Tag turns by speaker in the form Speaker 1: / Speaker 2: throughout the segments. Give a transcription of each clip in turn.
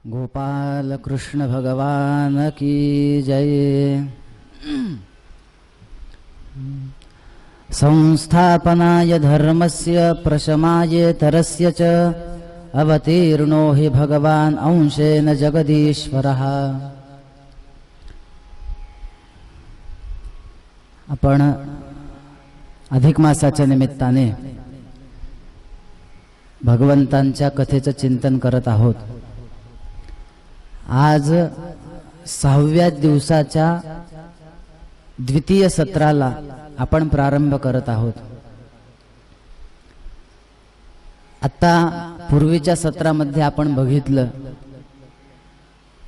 Speaker 1: गोपाल कृष्ण भगवान की जय। संस्थापनाय धर्मस्य प्रशमाय तरस्य च अवतीर्णो हि भगवान अंशेन जगदीश्वरः। आपण अधिक मासाच्या निमित्ताने भगवंतांच्या कथेचं चिंतन करत आहोत। आज 6व्या दिवसाच्या द्वितीय सत्राला आपण प्रारंभ करत आहोत। आता पूर्वीच्या सत्रामध्ये आपण बघितलं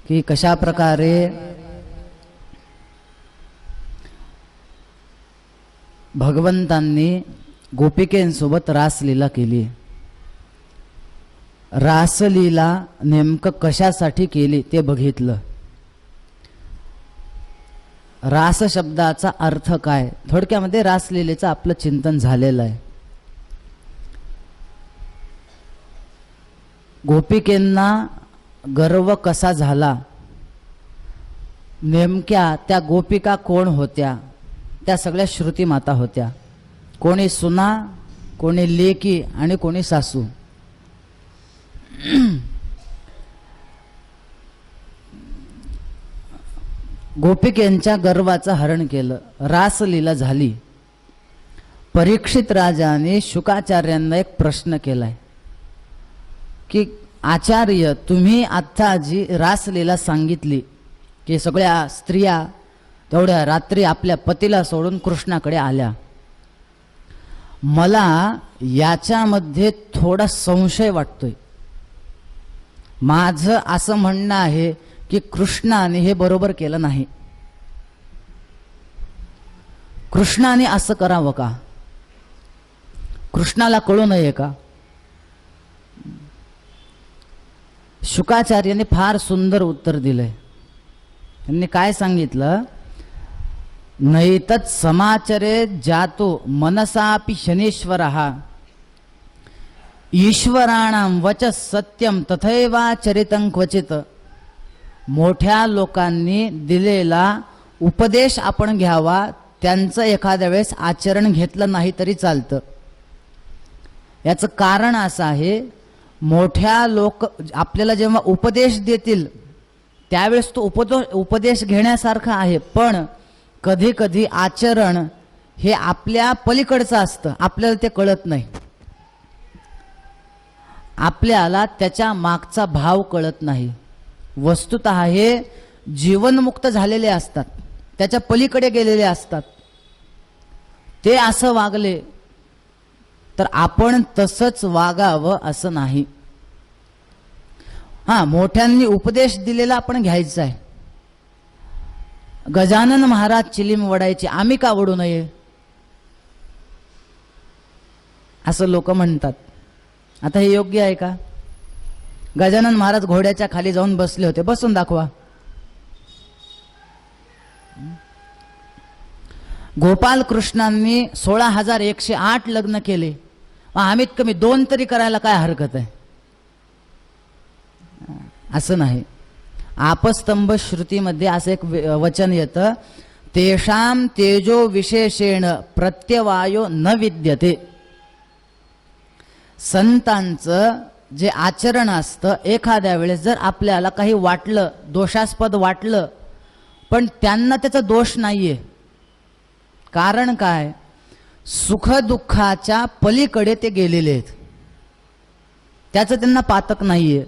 Speaker 1: की कशा प्रकारे भगवंतांनी गोपिकेंसोबत रासलीला केली। रासलीला नेमकं कशासाठी केली ते बघितलं। रास शब्दाचा अर्थ काय, थोडक्यामध्ये रासलीलेचं आपलं चिंतन झालेलं आहे। गोपिकेंना गर्व कसा झाला, नेमक्या त्या गोपिका कोण होत्या, त्या सगळ्या श्रुती माता होत्या। कोणी सुना, कोणी लेकी आणि कोणी सासू। गोपिकेंच्या गर्वाचं हरण केलं, रासलीला झाली। परीक्षित राजाने शुकाचार्यांना एक प्रश्न केलाय की आचार्य, तुम्ही आता जी रासलीला सांगितली की सगळ्या स्त्रिया तेवढ्या रात्री आपल्या पतीला सोडून कृष्णाकडे आल्या, मला याच्यामध्ये थोडा संशय वाटतोय। माझं असं म्हणणं आहे की कृष्णाने हे बरोबर केलं नाही। कृष्णाने असं करावं का? कृष्णाला कळू नये का? शुकाचार्यांनी फार सुंदर उत्तर दिलंय। त्यांनी काय सांगितलं, नैतत् समाचरे जातो मनसापि शनीश्वरः ईश्वराणां वच सत्यम तथैवाचरितं क्वचित। मोठ्या लोकांनी दिलेला उपदेश आपण घ्यावा, त्यांचं एखाद्या वेळेस आचरण घेतलं नाही तरी चालतं। याचं कारण असं आहे, मोठ्या लोक आपल्याला जेव्हा उपदेश देतील त्यावेळेस तो उपदेश घेण्यासारखा आहे, पण कधी कधी आचरण हे आपल्या पलीकडचं असतं, आपल्याला ते कळत नाही। आपल्याला त्याच्या मागचा भाव कळत नाही। वस्तुतः हे जीवनमुक्त झालेले असतात, त्याच्या पलीकडे गेलेले असतात। ते असं वागले तर आपण तसंच वागावं असं नाही। मोठ्यांनी उपदेश दिलेला आपण घ्यायचा आहे। गजानन महाराज चिलीम वडायचे, आम्ही का वडू नये असं लोक म्हणतात। आता हे योग्य आहे का? गजानन महाराज घोड्याच्या खाली जाऊन बसले होते, बसून दाखवा। गोपाल कृष्णांनी 16,108 लग्न केले, आम्हीत कमी 2 तरी करायला काय हरकत आहे? असं नाही। आपस्तंभ श्रुतीमध्ये असं एक वचन येतं, तेषां तेजो विशेषेण प्रत्यवायो न विद्यते। संतांचं जे आचरण असतं, एखाद्या वेळेस जर आपल्याला काही वाटलं, दोषास्पद वाटलं, पण त्यांना त्याचा दोष नाहीये। कारण काय? सुख दुःखाच्या पलीकडे ते गेलेले आहेत, त्याचं त्यांना पातक नाहीये।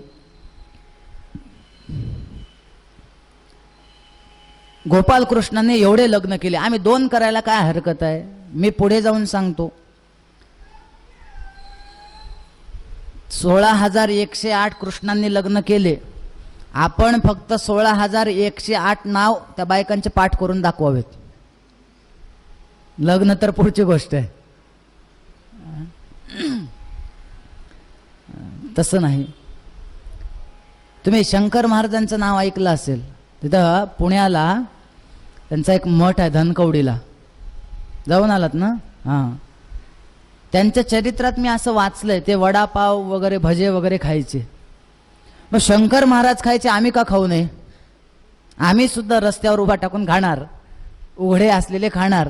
Speaker 1: गोपाल कृष्णाने एवढे लग्न केले, आम्ही 2 करायला काय हरकत आहे? मी पुढे जाऊन सांगतो। 16,108 कृष्णांनी लग्न केले, आपण फक्त 16,108 नाव त्या बायकांचे पाठ करून दाखवावेत। लग्न तर पुढची गोष्ट आहे, तसं नाही। तुम्ही शंकर महाराजांचं नाव ऐकलं असेल, तिथं पुण्याला त्यांचा एक मठ आहे, धनकवडीला जाऊन आलात ना? त्यांच्या चरित्रात मी असं वाचलंय, ते वडापाव वगैरे भजे वगैरे खायचे। मग शंकर महाराज खायचे, आम्ही का खाऊ नये? आम्ही सुद्धा रस्त्यावर उभा टाकून खाणार, उघडे असलेले खाणार.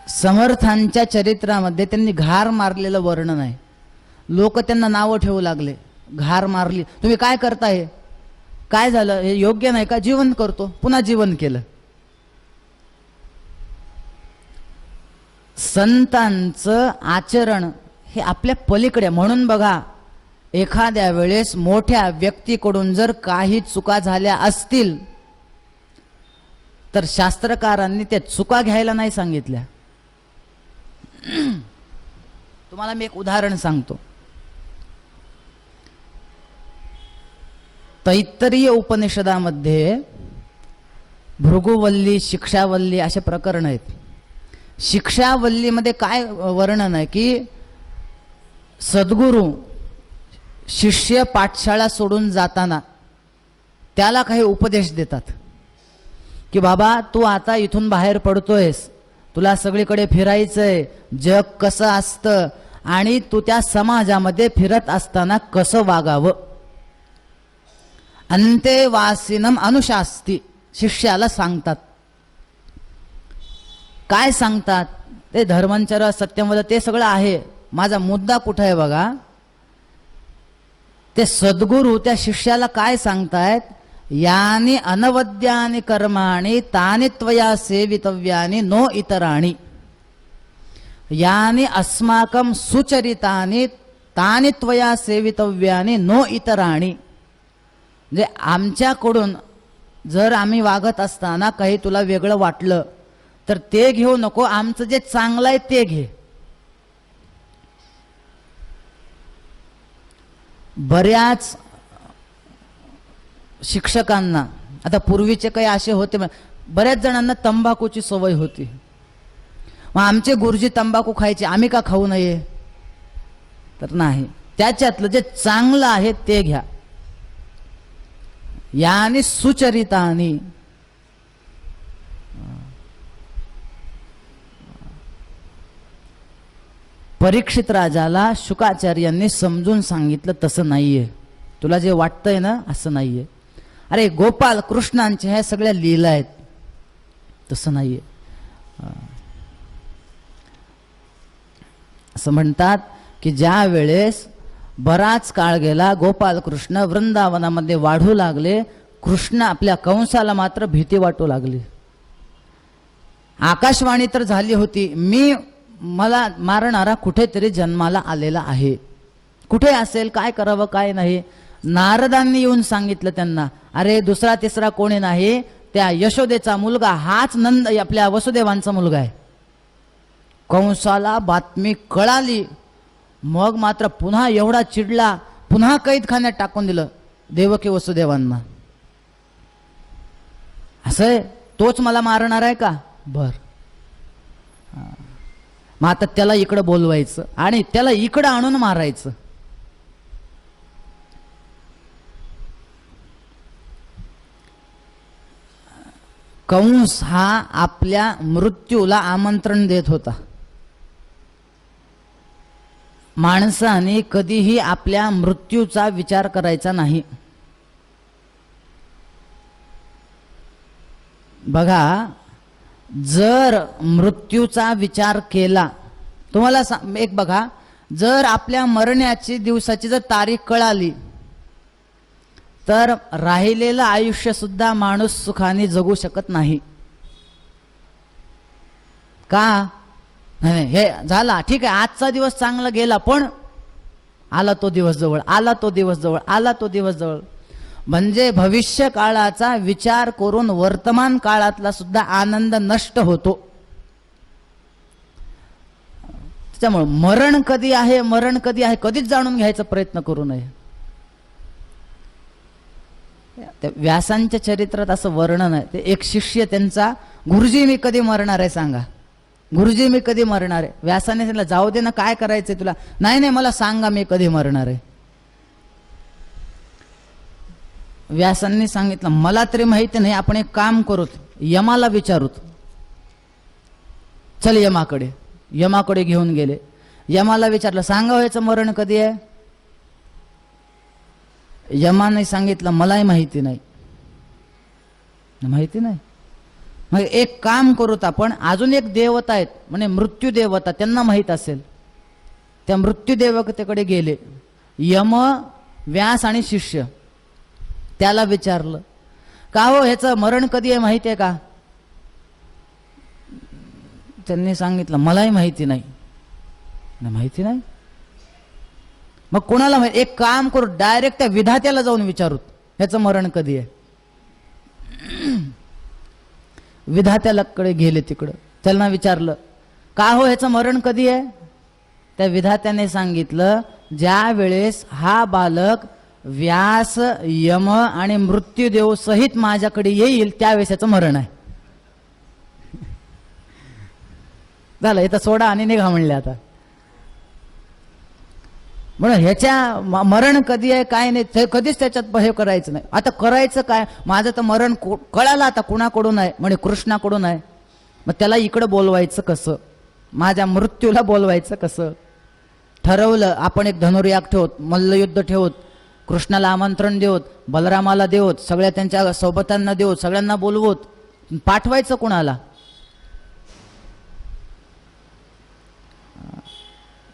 Speaker 1: समर्थांच्या चरित्रामध्ये त्यांनी घार मारलेलं वर्णन आहे. लोक त्यांना नावं ठेवू लागले, घार मारली, तुम्ही काय करताय, काय झालं, हे योग्य नाही का? जीवन करतो. पुन्हा जीवन केलं. संतांचं आचरण हे आपल्या पलीकडे. म्हणून बघा, एखाद्या वेळेस मोठ्या व्यक्तीकडून जर काही चुका झाल्या असतील तर शास्त्रकारांनी त्या चुका घ्यायला नाही सांगितल्या. तुम्हाला मी एक उदाहरण सांगतो. तैत्तरीय उपनिषदामध्ये भृगुवल्ली, शिक्षावल्ली असे प्रकरण आहेत. शिक्षावल्लीमध्ये काय वर्णन आहे की सद्गुरू शिष्य पाठशाळा सोडून जाताना त्याला काही उपदेश देतात की बाबा तू आता इथून बाहेर पडतोयस, तुला सगळीकडे फिरायचंय, जग कसं असतं आणि तू त्या समाजामध्ये फिरत असताना कसं वागावं. अंतेवासिनम अनुशास्ती शिष्याला सांगतात. काय सांगतात ते? धर्मांचर, सत्यवद ते सगळं आहे. माझा मुद्दा कुठं आहे बघा. ते सद्गुरू त्या शिष्याला काय सांगतायत? यानी अनवद्यानि कर्माणि तानि त्वया सेवितव्यानि नो इतराणि, यानी अस्माकं सुचरितानि तानि त्वया सेवितव्यानि नो इतराणि. म्हणजे आमच्याकडून जर आम्ही वागत असताना काही तुला वेगळं वाटलं तर ते घेऊ नको, आमचं जे चांगलं आहे ते घे. बऱ्याच शिक्षकांना, आता पूर्वीचे काही असे होते, बऱ्याच जणांना तंबाखूची सवय होती. मग आमचे गुरुजी तंबाखू खायचे, आम्ही का खाऊ नये? तर नाही, त्याच्यातलं जे चांगलं आहे ते घ्या. यानी सुचरितानी. परीक्षित राजाला शुकाचार्यांनी समजून सांगितलं तसं नाहीये, तुला जे वाटतंय ना असं नाहीये. अरे गोपाल कृष्णांच्या ह्या सगळ्या लीला आहेत, तसं नाहीये. असं म्हणतात की ज्या वेळेस बराच काळ गेला, गोपाल कृष्ण वृंदावनामध्ये वाढू लागले, कृष्ण आपल्या कंसाला मात्र भीती वाटू लागली. आकाशवाणी तर झाली होती, मला मारणारा कुठेतरी जन्माला आलेला आहे. कुठे असेल, काय करावं काय नाही. नारदांनी येऊन सांगितलं त्यांना, अरे दुसरा तिसरा कोणी नाही, त्या यशोदेचा मुलगा हाच नंद आपल्या वसुदेवांचा मुलगा आहे. कंसाला बातमी कळाली, मग मात्र पुन्हा एवढा चिडला, पुन्हा कैदखान्यात टाकून दिलं देवकी वसुदेवांना. असं तोच मला मारणार आहे का? बर, मग आता त्याला इकडं बोलवायचं आणि त्याला इकडं आणून मारायचं. कंस हा आपल्या मृत्यूला आमंत्रण देत होता. माणसाने कधीही आपल्या मृत्यूचा विचार करायचा नाही. बघा, जर मृत्यूचा विचार केला, तुम्हाला एक बघा, जर आपल्या मरण्याची दिवसाची जर तारीख कळाली तर राहिलेलं आयुष्य सुद्धा माणूस सुखाने जगू शकत नाही. का? नाही, हे झाला ठीक आहे, आजचा दिवस चांगला गेला, पण आला तो दिवस जवळ, आला तो दिवस जवळ, आला तो दिवस जवळ. म्हणजे भविष्य काळाचा विचार करून वर्तमान काळातला सुद्धा आनंद नष्ट होतो. त्याच्यामुळे मरण कधी आहे, मरण कधी आहे, कधीच जाणून घ्यायचा प्रयत्न करू नये. त्या व्यासांच्या चरित्रात असं वर्णन आहे. ते एक शिष्य त्यांचा, गुरुजी मी कधी मरणार आहे सांगा, गुरुजी मी कधी मरणार आहे. व्यासाने सांगितलं, जाऊ दे ना, काय करायचंय तुला? नाही नाही, मला सांगा मी कधी मरणार आहे. व्यासांनी सांगितलं, मला तरी माहिती नाही, आपण एक काम करूत, यमाला विचारूत. चल यमाकडे. यमाकडे घेऊन गेले. यमाला विचारलं, सांगा व्हायचं मरण कधी आहे? यमाने सांगितलं, मलाही माहिती नाही. माहिती नाही. मग एक काम करूत आपण, अजून एक देवता आहेत म्हणजे मृत्यू देवता, त्यांना माहीत असेल. त्या मृत्यू देवतेकडे गेले यम, व्यास आणि शिष्य. त्याला विचारलं, का हो ह्याचं मरण कधी आहे माहिती आहे का? त्यांनी सांगितलं, मलाही माहिती नाही. माहिती नाही. मग कोणाला माहिती? एक काम करू, डायरेक्ट त्या विधात्याला जाऊन विचारूत ह्याचं मरण कधी आहे. विधात्याला कडे गेले तिकडं, त्यांना विचारलं, का हो ह्याचं मरण कधी आहे? त्या विधात्याने सांगितलं, ज्या वेळेस हा बालक व्यास, यम आणि मृत्यूदेव सहित माझ्याकडे येईल त्यावेळेस याचं मरण आहे. झालं, इथं सोडा आणि निघा म्हणले. आता म्हणून ह्याच्या मरण कधी आहे काय नाही ते कधीच त्याच्यात हे करायचं नाही. आता करायचं काय? माझं तर मरण कळालं आता कुणाकडून आहे, म्हणजे कृष्णाकडून आहे. मग त्याला इकडं बोलवायचं कसं? माझ्या मृत्यूला बोलवायचं कसं? ठरवलं आपण एक धनुर्याग ठेवत, मल्लयुद्ध ठेवत, कृष्णाला आमंत्रण देवत, बलरामाला देवत, सगळ्या त्यांच्या सोबतांना देवत, सगळ्यांना बोलवत, पाठवायचं कुणाला?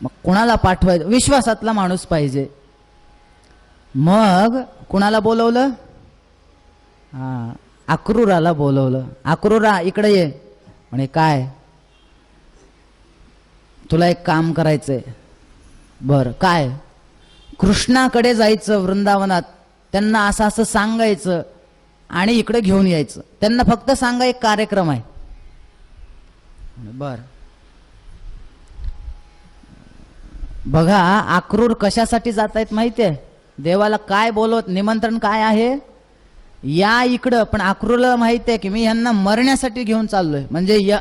Speaker 1: मग कुणाला पाठवायचं? विश्वासातला माणूस पाहिजे. मग कुणाला बोलवलं? अक्रूराला बोलवलं. अक्रूरा इकडे ये. म्हणे काय? तुला एक काम करायचंय. बर काय? कृष्णाकडे जायचं वृंदावनात, त्यांना असं असं सांगायचं आणि इकडे घेऊन यायचं. त्यांना फक्त सांगा एक कार्यक्रम आहे. बर. बघा अक्रूर कशासाठी जात आहेत माहितीये? देवाला काय बोलवत, निमंत्रण काय आहे? या इकडं. पण अक्रूरला माहिती आहे की मी यांना मरण्यासाठी घेऊन चाललोय. म्हणजे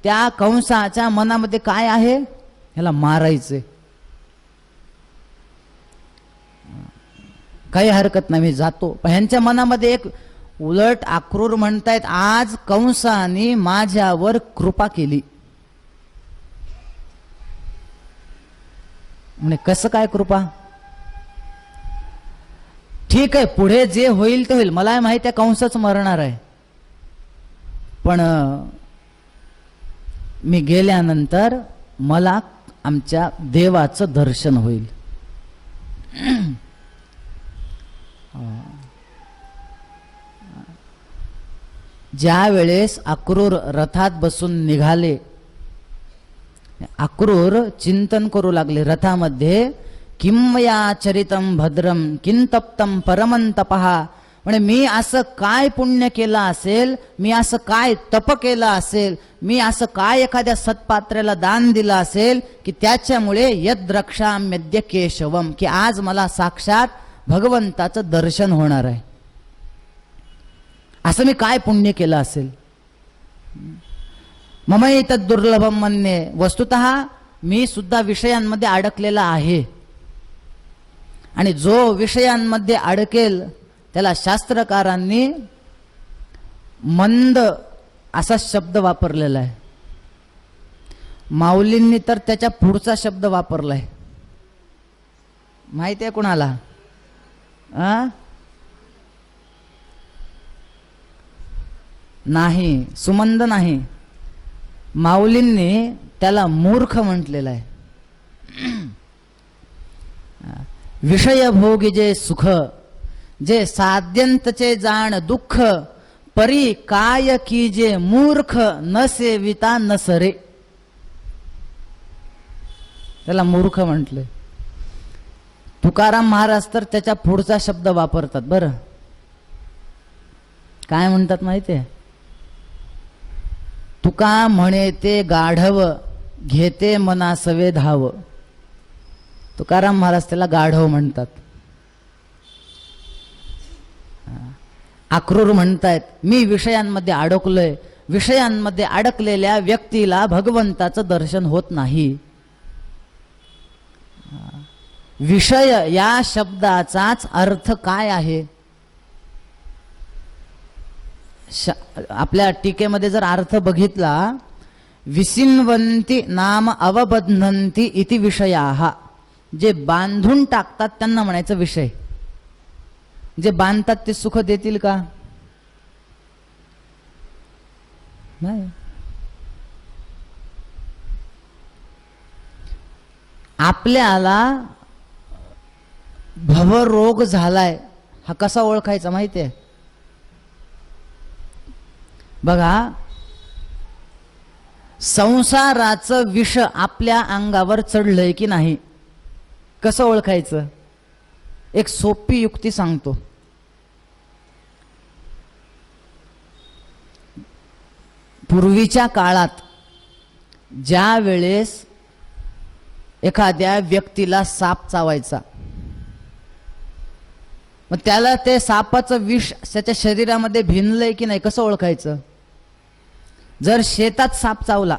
Speaker 1: त्या कंसाच्या मनामध्ये काय आहे? ह्याला मारायचे. काही हरकत नाही, मी जातो. पण ह्यांच्या मनामध्ये एक उलट अक्रूर म्हणतायत, आज कंसाने माझ्यावर कृपा केली. म्हणजे कसं काय कृपा? ठीक आहे, पुढे जे होईल ते होईल. मला माहिती आहे कंसच मरणार आहे. पण मी गेल्यानंतर मला आमच्या देवाचं दर्शन होईल. ज्या वेळेस अक्रूर रथात बसून निघाले, अक्रूर चिंतन करू लागले रथामध्ये, किमया चरितम भद्रम किंतप्तम परमंतपहा. म्हणजे मी असं काय पुण्य केलं असेल, मी असं काय तप केलं असेल, मी असं काय एखाद्या सत्पात्र्याला दान दिलं असेल की त्याच्यामुळे यद्रक्षाम्यद्य केशवम, की आज मला साक्षात भगवंताचं दर्शन होणार आहे. असं मी काय पुण्य केलं असेल? ममई तद दुर्लभम मन्ये. वस्तुतः मी सुद्धा विषयांमध्ये अडकलेला आहे. आणि जो विषयांमध्ये अडकेल त्याला शास्त्रकारांनी मंद असा शब्द वापरलेला आहे. माऊलींनी तर त्याच्या पुढचा शब्द वापरलाय. माहिती आहे कुणाला? नाही, सुमंद नाही. माऊलींनी त्याला मूर्ख म्हटलेलं आहे. विषय भोगी जे सुख, जे साध्यंतचे जाण दुःख, परी काय की जे मूर्ख न सेविता न सरे. त्याला मूर्ख म्हटले. तुकाराम महाराज तर त्याच्या पुढचा शब्द वापरतात. बरं काय म्हणतात माहितीये? तुका म्हणे ते गाढव, घेते मनासवे धाव. तुकाराम महाराज त्याला गाढव म्हणतात. अक्रूर म्हणतायत मी विषयांमध्ये अडकलोय. विषयांमध्ये अडकलेल्या व्यक्तीला भगवंताचं दर्शन होत नाही. विषय या शब्दाचाच अर्थ काय आहे? आपल्या टीकेमध्ये जर अर्थ बघितला, विसिन्वन्ति नाम अवबध्नन्ति इति विषयाः. जे बांधून टाकतात त्यांना म्हणायचं विषय. जे बांधतात ते सुख देतील का? नाही. आपल्याला भवरोग झालाय हा कसा ओळखायचा माहिती आहे? बघा, संसाराचं विष आपल्या अंगावर चढलंय की नाही कसं ओळखायचं? एक सोपी युक्ती सांगतो. पूर्वीच्या काळात ज्या वेळेस एखाद्या व्यक्तीला साप चावायचा, मग त्याला ते सापाचं विष त्याच्या शरीरामध्ये भिनलंय की नाही कसं ओळखायचं? जर शेतात साप चावला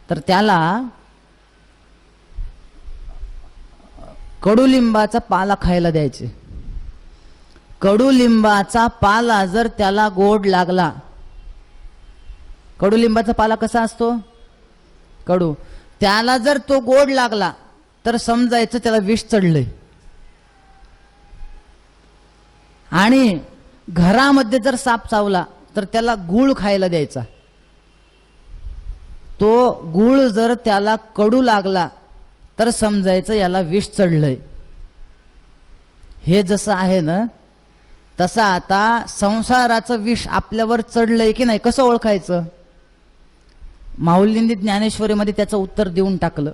Speaker 1: तर त्याला कडुलिंबाचा पाला खायला द्यायचे. कडुलिंबाचा पाला जर त्याला गोड लागला, कडुलिंबाचा पाला कसा असतो? कडू. त्याला जर तो गोड लागला तर समजायचं त्याला विष चढलंय. आणि घरामध्ये जर साप चावला तर त्याला गूळ खायला द्यायचा. तो गूळ जर त्याला कडू लागला तर समजायचं याला विष चढलंय. हे जसं आहे ना, तसं आता संसाराचं विष आपल्यावर चढलंय की नाही कसं ओळखायचं? माऊलींनी ज्ञानेश्वरीमध्ये त्याचं उत्तर देऊन टाकलं.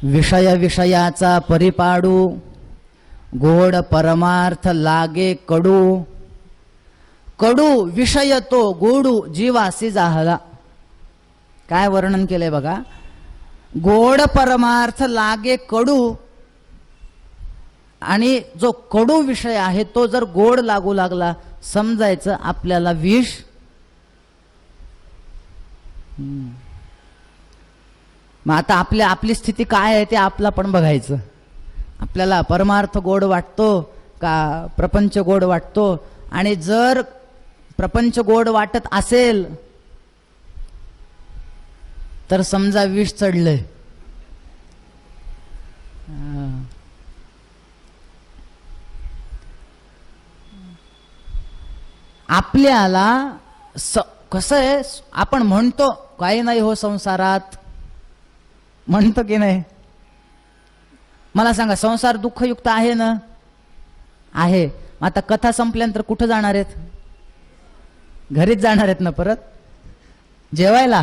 Speaker 1: विषय विषयाचा परिपाडू, गोड परमार्थ लागे कडू. कडू विषय तो गोडू जीवासी जाहला. काय वर्णन केलंय बघा. गोड परमार्थ लागे कडू, आणि जो कडू विषय आहे तो जर गोड लागू लागला समजायचं आपल्याला विष. मग आता आपली स्थिती काय आहे ते आपला पण बघायचं. आपल्याला परमार्थ गोड वाटतो का प्रपंच गोड वाटतो? आणि जर प्रपंच गोड वाटत असेल तर समजा विष चढलंय. आपल्याला कसं आहे, आपण म्हणतो काही नाही हो संसारात, म्हणतो की नाही? मला सांगा, संसार दुःखयुक्त आहे ना? आहे. आता कथा संपल्यानंतर कुठं जाणार आहेत? घरीच जाणार आहेत ना परत जेवायला?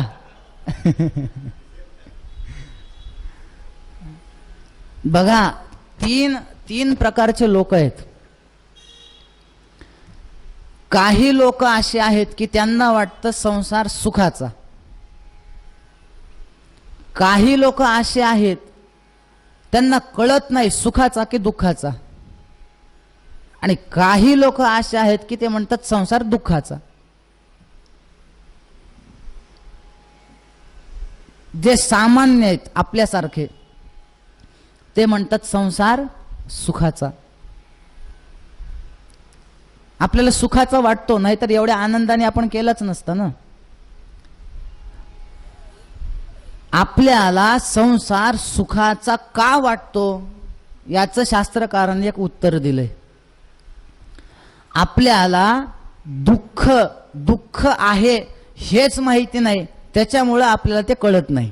Speaker 1: बघा, तीन प्रकारचे लोक आहेत. काही लोक असे आहेत की त्यांना वाटतं संसार सुखाचा. काही लोक असे आहेत त्यांना कळत नाही सुखाचा की दुःखाचा. आणि काही लोक असे आहेत की ते म्हणतात संसार दुःखाचा. जे सामान्य आहेत आपल्यासारखे ते म्हणतात संसार सुखाचा. आपल्याला सुखाचा वाटतो, नाहीतर एवढ्या आनंदाने आपण केलंच नसतं ना. आपल्याला संसार सुखाचा का वाटतो याचं शास्त्रकारांनी एक उत्तर दिलंय. आपल्याला दुःख आहे हेच माहिती नाही, त्याच्यामुळे आपल्याला ते कळत नाही.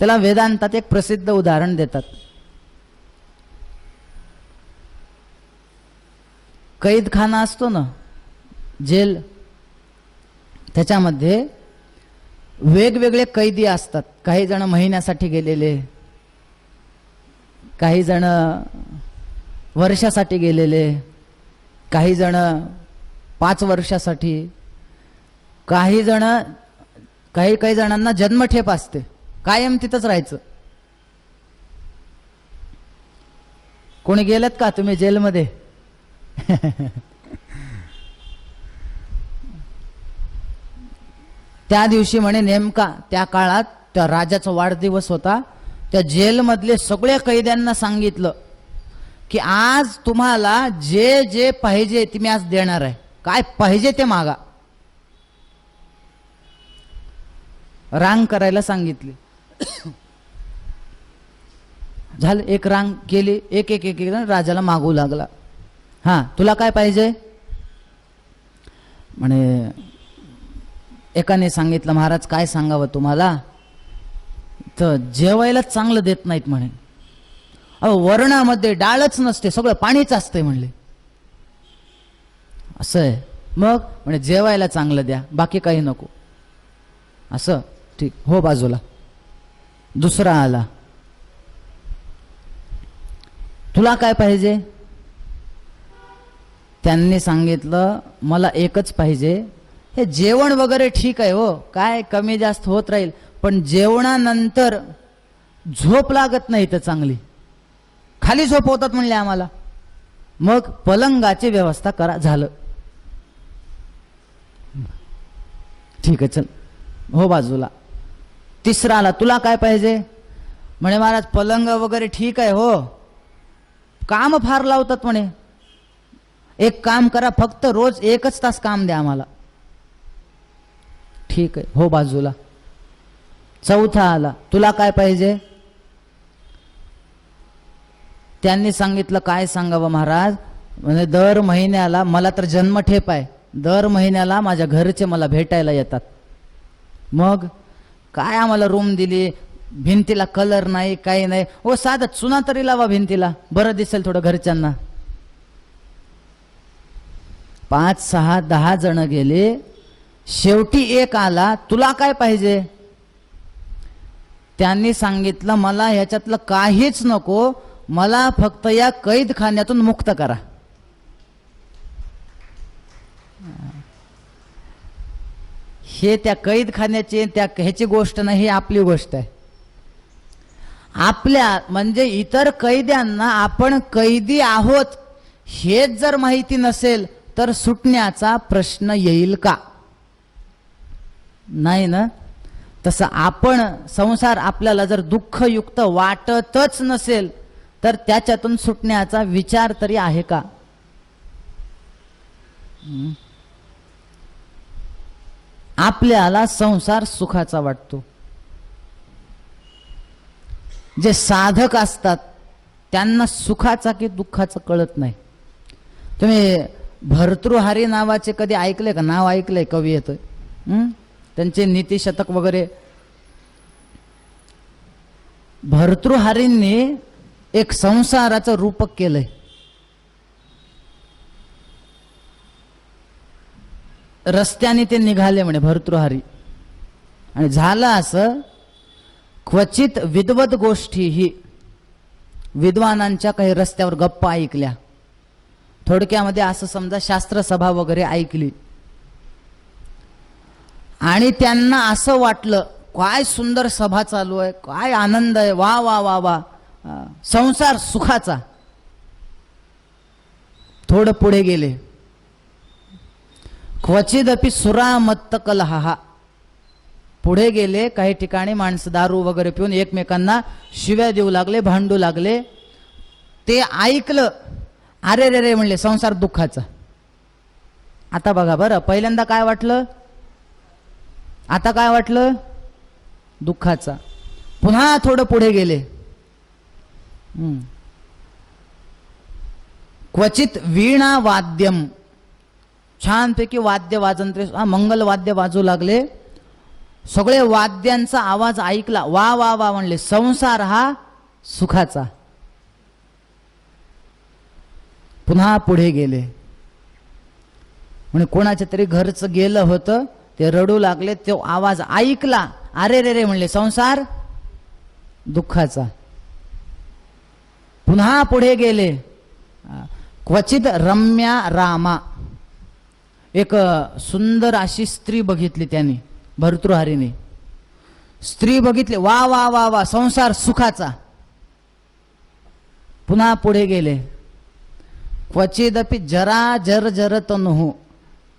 Speaker 1: त्याला वेदांतात एक प्रसिद्ध उदाहरण देतात. कैदखाना असतो ना, जेल, त्याच्यामध्ये वेगवेगळे कैदी असतात. काही जण महिन्यासाठी गेलेले, काही जण वर्षासाठी गेलेले, काही जण 5 वर्षासाठी, काही जणांना जन्मठेप असते, कायम तिथंच राहायचं. कोणी गेलेत का तुम्ही जेलमध्ये? त्या दिवशी म्हणे नेमका त्या काळात त्या राजाचा वाढदिवस होता. त्या जेलमधले सगळ्या कैद्यांना सांगितलं की आज तुम्हाला जे जे पाहिजे ते मी आज देणार आहे, काय पाहिजे ते मागा. रांग करायला सांगितली. झालं, एक रांग केली, एक एक एक एक राजाला मागू लागला. हां, तुला काय पाहिजे म्हणे. एकाने सांगितलं, महाराज काय सांगावं तुम्हाला, तर जेवायला चांगलं देत नाहीत म्हणे. अहो, वरणामध्ये डाळच नसते, सगळं पाणीच असते म्हणले. असं आहे. मग म्हणे जेवायला चांगलं द्या, बाकी काही नको. असं, ठीक, हो बाजूला. दुसरा आला, तुला काय पाहिजे. त्यांनी सांगितलं, मला एकच पाहिजे. हे जेवण वगैरे ठीक आहे हो, काय कमी जास्त होत राहील, पण जेवणानंतर झोप लागत नाही तर चांगली, खाली झोप होतात म्हणले आम्हाला. मग पलंगाची व्यवस्था करा. झालं, ठीक आहे, चल हो बाजूला. तिसरा आला, तुला काय पाहिजे म्हणे. महाराज पलंग वगैरे ठीक आहे हो, काम फार लावतात म्हणे. एक काम करा, फक्त रोज 1 तास काम द्या आम्हाला. ठीक आहे, हो बाजूला. चौथा आला, तुला काय पाहिजे. त्यांनी सांगितलं, काय सांगावं महाराज, म्हणजे दर महिन्याला, मला तर जन्मठेप आहे, दर महिन्याला माझ्या घरचे मला भेटायला येतात. मग काय आम्हाला रूम दिली, भिंतीला कलर नाही, काही नाही. ओ साधं चुना तरी लावा भिंतीला, बरं दिसेल थोडं घरच्यांना. 5, 6, 10 जण गेले, शेवटी एक आला, तुला काय पाहिजे. त्यांनी सांगितलं, मला ह्याच्यातलं काहीच नको, मला फक्त या कैदखान्यातून मुक्त करा. हे त्या कैदखान्याची, त्या ह्याची गोष्ट नाही, ही आपली गोष्ट आहे. आपल्या म्हणजे इतर कैद्यांना आपण कैदी आहोत हेच जर माहिती नसेल तर सुटण्याचा प्रश्न येईल का. नाही ना. तसं आपण संसार आपल्याला जर दुःखयुक्त वाटतच नसेल तर त्याच्यातून सुटण्याचा विचार तरी आहे का. आपल्याला संसार सुखाचा वाटतो. जे साधक असतात त्यांना सुखाचा की दुःखाचा कळत नाही. तुम्ही भर्तृहारी नावाचे कधी ऐकले का. नाव ऐकलंय, कवी येतोय त्यांचे नीतिशतक वगैरे. भर्तृहारींनी एक संसाराचं रूपक केलंय. रस्त्याने ते निघाले म्हणे भर्तृहारी, आणि झालं असं, क्वचित विद्वत गोष्टी ही विद्वानांच्या काही रस्त्यावर गप्पा ऐकल्या. थोडक्यामध्ये असं समजा, शास्त्रसभा वगैरे ऐकली, आणि त्यांना असं वाटलं, काय सुंदर सभा चालू आहे, काय आनंद आहे, वा वा वा वा, संसार सुखाचा. थोडं पुढे गेले, क्वचिदपि सुरामत्त कलहा. पुढे गेले, काही ठिकाणी माणसं दारू वगैरे पिऊन एकमेकांना शिव्या देऊ लागले, भांडू लागले. ते ऐकलं, अरे रे रे म्हणले, संसार दुःखाचा. आता बघा बरं, पहिल्यांदा काय वाटलं, आता काय वाटलं, दुःखाचा. पुन्हा थोडं पुढे गेले, क्वचित वीणा वाद्यम, छानपैकी वाद्य वाजंत्रे, मंगल वाद्य वाजू लागले. सगळे वाद्यांचा आवाज ऐकला, वा वा वा म्हणले, संसार हा सुखाचा. पुन्हा पुढे गेले, म्हणजे कोणाच्या तरी घरचं गेलं होतं, ते रडू लागले, तो आवाज ऐकला, अरे रे रे म्हणले, संसार दुःखाचा. पुन्हा पुढे गेले, क्वचित रम्या रामा, एक सुंदर अशी स्त्री बघितली त्यांनी, भर्तृहारीने स्त्री बघितली, वा वा वा वा, संसार सुखाचा. पुन्हा पुढे गेले, क्वचिदपि जरा जर जर तनुः,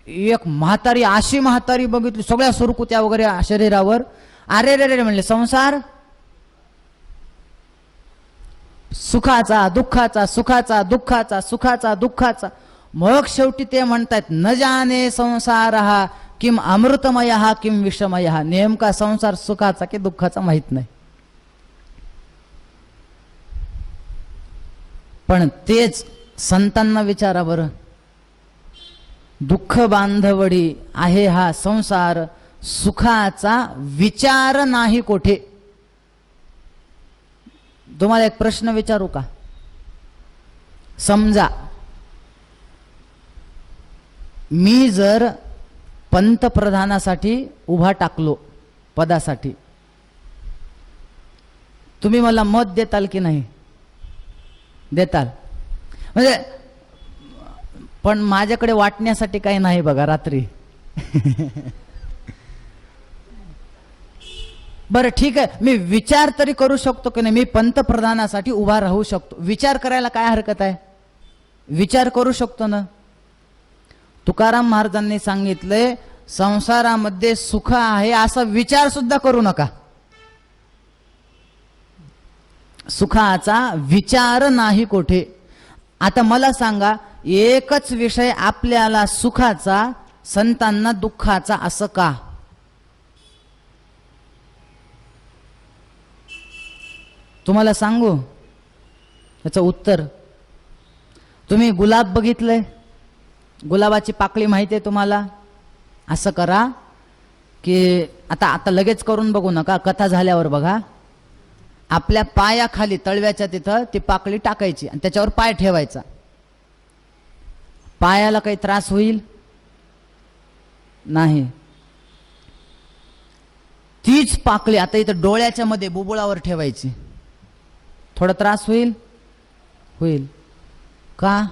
Speaker 1: एक म्हातारी, अशी म्हातारी बघितली, सगळ्या सुरकुत्या वगैरे शरीरावर, अरे रे रे म्हणले, संसार सुखाचा दुःखाचा, सुखाचा दुःखाचा, सुखाचा दुःखाचा. मग शेवटी ते म्हणतात, न जाने संसार हा किम अमृतमय हा किम विषमय हा, नेमका संसार सुखाचा की दुःखाचा माहित नाही. पण तेच संतांना विचारा बरं, दुःख बांधवडी आहे हा संसार, सुखाचा विचार नाही कोठे. तुम्हाला एक प्रश्न विचारू का? समजा मी जर पंतप्रधानासाठी उभा टाकलो पदासाठी, तुम्ही मला मत देताल की नाही? देताल. म्हणजे पण माझ्याकडे वाटण्यासाठी काही नाही बघा रात्री. बरं ठीक आहे, मी विचार तरी करू शकतो की नाही, मी पंतप्रधानासाठी उभा राहू शकतो. विचार करायला काय हरकत आहे? विचार करू शकतो ना. तुकाराम महाराजांनी सांगितले, संसारामध्ये सुख आहे असा विचार सुद्धा करू नका. सुखाचा विचार नाही कोठे. आता मला सांगा, एकच विषय आपल्याला सुखाचा, संतांना दुःखाचा, असं का? तुम्हाला सांगू याचं उत्तर. तुम्ही गुलाब बघितलंय? गुलाबाची पाकळी माहिती आहे तुम्हाला? असं करा की आता लगेच करून बघू नका, कथा झाल्यावर बघा. आपल्या पायाखाली तळव्याच्या तिथं ती पाकळी टाकायची आणि त्याच्यावर पाय ठेवायचा. पायाला काही त्रास होईल नाही. तीच पाकळी आता इथं डोळ्याच्या मध्ये बुबुळावर ठेवायची. थोडा त्रास होईल? होईल का?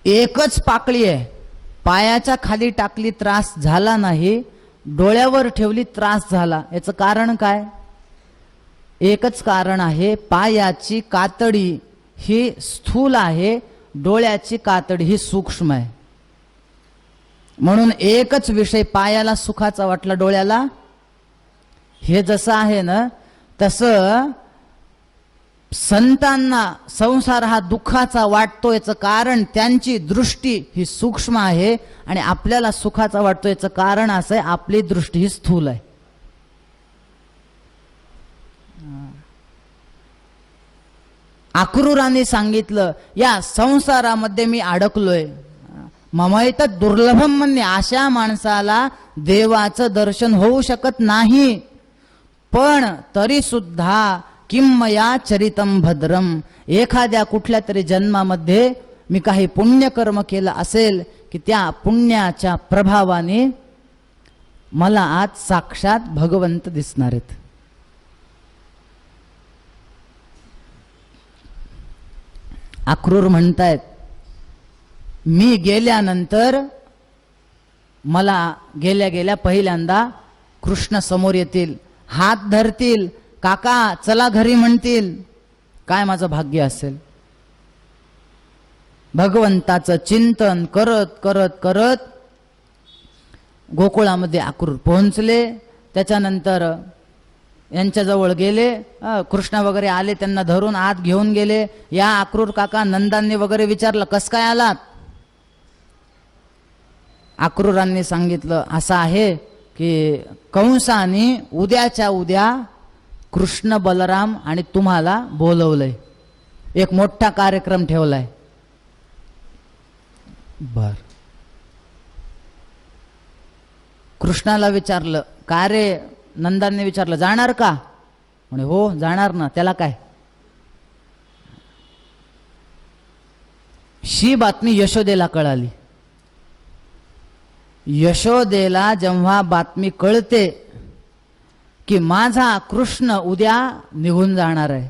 Speaker 1: एकच पाकळी आहे, पायाच्या खाली टाकली त्रास झाला नाही, डोळ्यावर ठेवली त्रास झाला. याचं कारण काय? एकच कारण आहे, पायाची कातडी ही स्थूल आहे, डोळ्याची कातडी ही सूक्ष्म आहे. म्हणून एकच विषय पायाला सुखाचा वाटला, डोळ्याला. हे जसं आहे ना, तसं संतांना संसार हा दुःखाचा वाटतो. याचं कारण त्यांची दृष्टी ही सूक्ष्म आहे आणि आपल्याला सुखाचा वाटतो. याचं कारण असं आहे, आपली दृष्टी ही स्थूल आहे. अक्रूरांनी सांगितलं, या संसारामध्ये मी अडकलोय. ममैत दुर्लभम म्हणणे, अशा माणसाला देवाचं दर्शन होऊ शकत नाही. पण तरी सुद्धा किमया चरितम भद्रम, एखाद्या कुठल्या तरी जन्मामध्ये मी काही पुण्यकर्म केलं असेल की त्या पुण्याच्या प्रभावाने मला आज साक्षात भगवंत दिसणार आहेत. अक्रूर म्हणतायत, मी गेल्यानंतर मला गेल्या गेल्या पहिल्यांदा कृष्ण समोर येतील, हात धरतील, काका चला घरी म्हणतील. काय माझं भाग्य असेल. भगवंताचं चिंतन करत करत करत गोकुळामध्ये अक्रूर पोहोचले. त्याच्यानंतर यांच्याजवळ गेले, कृष्ण वगैरे आले, त्यांना धरून आत घेऊन गेले. या अक्रूर काका, नंदांनी वगैरे विचारलं, कस काय आलात? अक्रूरांनी सांगितलं, असं आहे की कंसाने उद्याच्या उद्या कृष्ण बलराम आणि तुम्हाला बोलवलंय, एक मोठा कार्यक्रम ठेवलाय. बर. कृष्णाला विचारलं, का रे? नंदांनी विचारलं, जाणार का? म्हणे हो जाणार ना, त्याला काय. शी बातमी यशोदेला कळाली. यशोदेला जेव्हा बातमी कळते की माझा कृष्ण उद्या निघून जाणार आहे,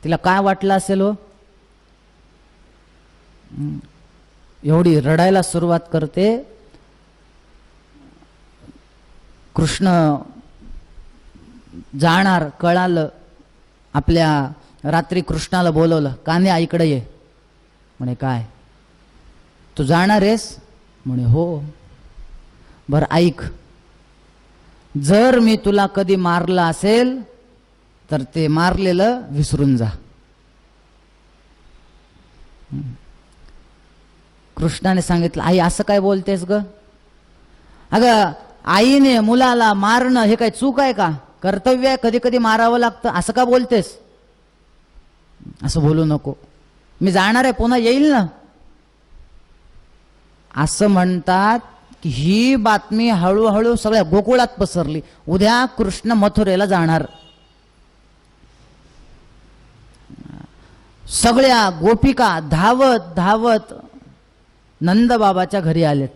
Speaker 1: तिला काय वाटलं असेल हो? एवढी रडायला सुरुवात करते. कृष्ण जाणार कळालं. आपल्या रात्री कृष्णाला बोलवलं, कान्हे आईकडे ये. म्हणे काय, तू जाणार आहेस? म्हणे हो. बरं ऐक, जर मी तुला कधी मारलं असेल तर ते मारलेलं विसरून जा. कृष्णाने सांगितलं, आई असं काय बोलतेस ग? अगं आईने मुलाला मारणं हे काही चूक आहे का? कर्तव्य आहे, कधी कधी मारावं लागतं. असं का बोलतेस? असं बोलू नको, मी जाणार आहे, पुन्हा येईल ना. असं म्हणतात की ही बातमी हळूहळू सगळ्या गोकुळात पसरली. उद्या कृष्ण मथुरेला जाणार. सगळ्या गोपिका धावत धावत नंदबाबाच्या घरी आलेत.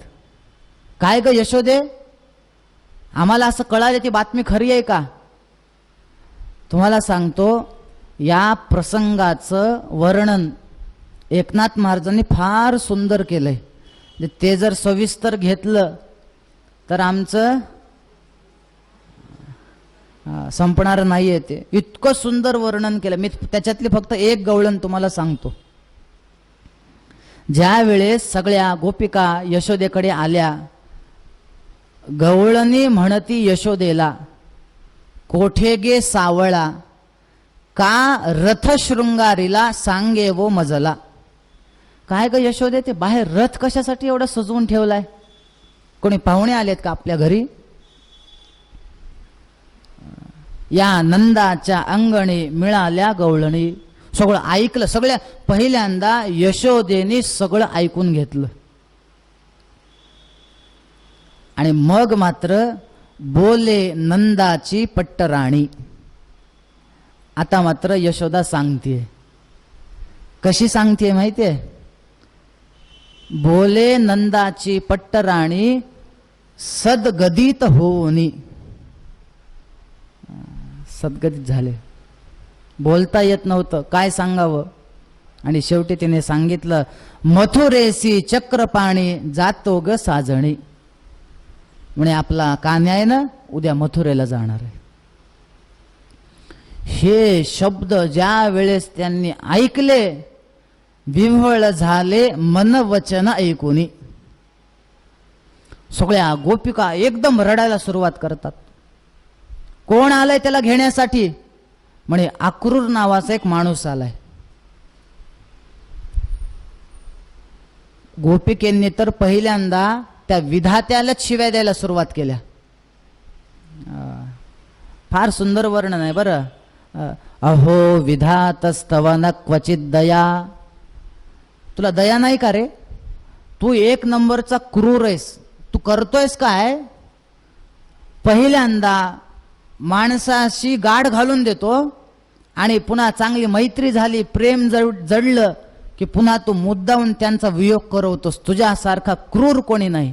Speaker 1: काय ग यशोदे, आम्हाला असं कळालं ती बातमी खरी आहे का? तुम्हाला सांगतो, या प्रसंगाचं वर्णन एकनाथ महाराजांनी फार सुंदर केलंय. ते जर सविस्तर घेतलं तर आमचं संपणार नाहीये. ते इतकं सुंदर वर्णन केलं. मी त्याच्यातली फक्त एक गवळण तुम्हाला सांगतो. ज्या वेळेस सगळ्या गोपिका यशोदेकडे आल्या, गवळणी म्हणती यशोदेला, कोठे गे सावळा, का रथ शृंगारीला सांगे वो मजला. काय ग यशोदे, ते बाहेर रथ कशासाठी एवढा सजवून ठेवलाय? कोणी पाहुणे आलेत का आपल्या घरी? या नंदाच्या अंगणी मिळाल्या गवळणी. सगळं ऐकलं. सगळ्या पहिल्यांदा यशोदेने सगळं ऐकून घेतलं आणि मग मात्र बोले नंदाची पट्टराणी. आता मात्र यशोदा सांगतेय. कशी सांगतेय माहितीये? बोले नंदाची पट्टराणी सदगदित होऊनी. सदगदित झाले, बोलता येत नव्हतं, काय सांगावं. आणि शेवटी तिने सांगितलं, मथुरेसी चक्रपाणी जातो ग साजणी. म्हणे आपला कान्या आहे ना, उद्या मथुरेला जाणार आहे. हे शब्द ज्या वेळेस त्यांनी ऐकले, विव्हळ झाले मन वचन ऐकूनी. सगळ्या गोपिका एकदम रडायला सुरुवात करतात. कोण आलाय त्याला घेण्यासाठी? म्हणे अक्रूर नावाचा एक माणूस आलाय. गोपिकेंनी तर पहिल्यांदा त्या विधात्यालाच शिव्या द्यायला सुरुवात केल्या. फार सुंदर वर्णन आहे बरं. अहो विधातस्तवन क्वचित दया. तुला दया नाही का रे? तू एक नंबरचा क्रूर आहेस. तू करतोयस काय? पहिल्यांदा माणसाशी गाठ घालून देतो आणि पुन्हा चांगली मैत्री झाली, प्रेम जडलं की पुन्हा तू मुद्दाहून त्यांचा वियोग करवतोस. तुझ्यासारखा क्रूर कोणी नाही.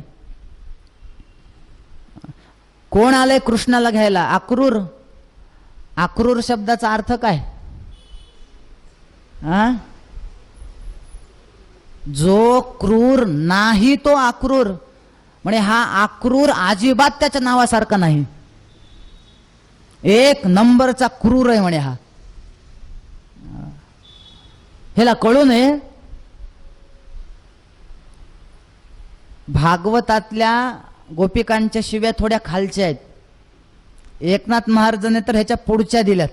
Speaker 1: कोण आलंय कृष्णाला घ्यायला? अक्रूर. अक्रूर शब्दाचा अर्थ काय? जो क्रूर नाही तो अक्रूर. म्हणे हा अक्रूर अजिबात त्याच्या नावासारखा नाही. एक नंबरचा क्रूर आहे म्हणे हा. ह्याला कळू नये. भागवतातल्या गोपिकांच्या शिव्या थोड्या खालच्या आहेत. एकनाथ महाराजांनी तर ह्याच्या पुढच्या दिल्यात.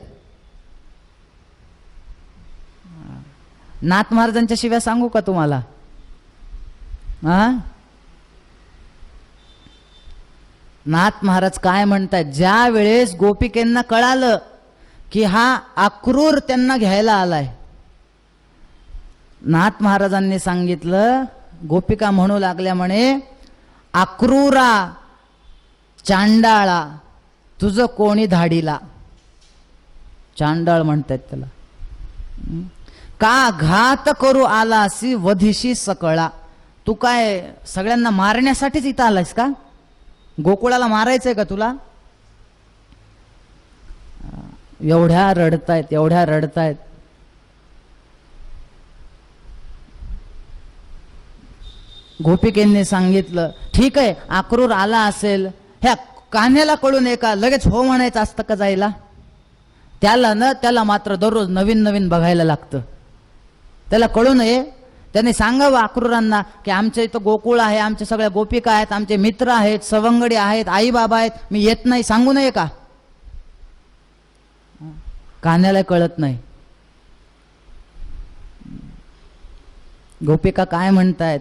Speaker 1: नाथ महाराजांच्या शिव्या सांगू का तुम्हाला? नाथ महाराज काय म्हणतात? ज्या वेळेस गोपिकेंना कळालं की हा अक्रूर त्यांना घ्यायला आलाय, नाथ महाराजांनी सांगितलं, गोपिका म्हणू लागल्या म्हणे, अक्रूरा चांडाळा तुझं कोणी धाडीला. चांडाळ म्हणतात त्याला. का घात करू आलासी वधिशी सकळा. तू काय सगळ्यांना मारण्यासाठीच इथं आलायस का? गोकुळाला मारायचंय का तुला? एवढ्या रडतायत, एवढ्या रडतायत. गोपिकेंनी सांगितलं, ठीक आहे अक्रूर आला असेल, ह्या कान्ह्याला कळू नये का? लगेच हो म्हणायचं असतं का जायला? त्याला मात्र दररोज नवीन नवीन बघायला लागतं. त्याला कळू नये. त्यांनी सांगावं अक्रूरांना की आमच्या इथं गोकुळ आहे, आमच्या सगळ्या गोपिका आहेत, आमचे मित्र आहेत, सवंगडी आहेत, आई बाबा आहेत, मी येत नाही, सांगू नये का? कान्ह्याला कळत नाही. गोपिका काय म्हणतायत?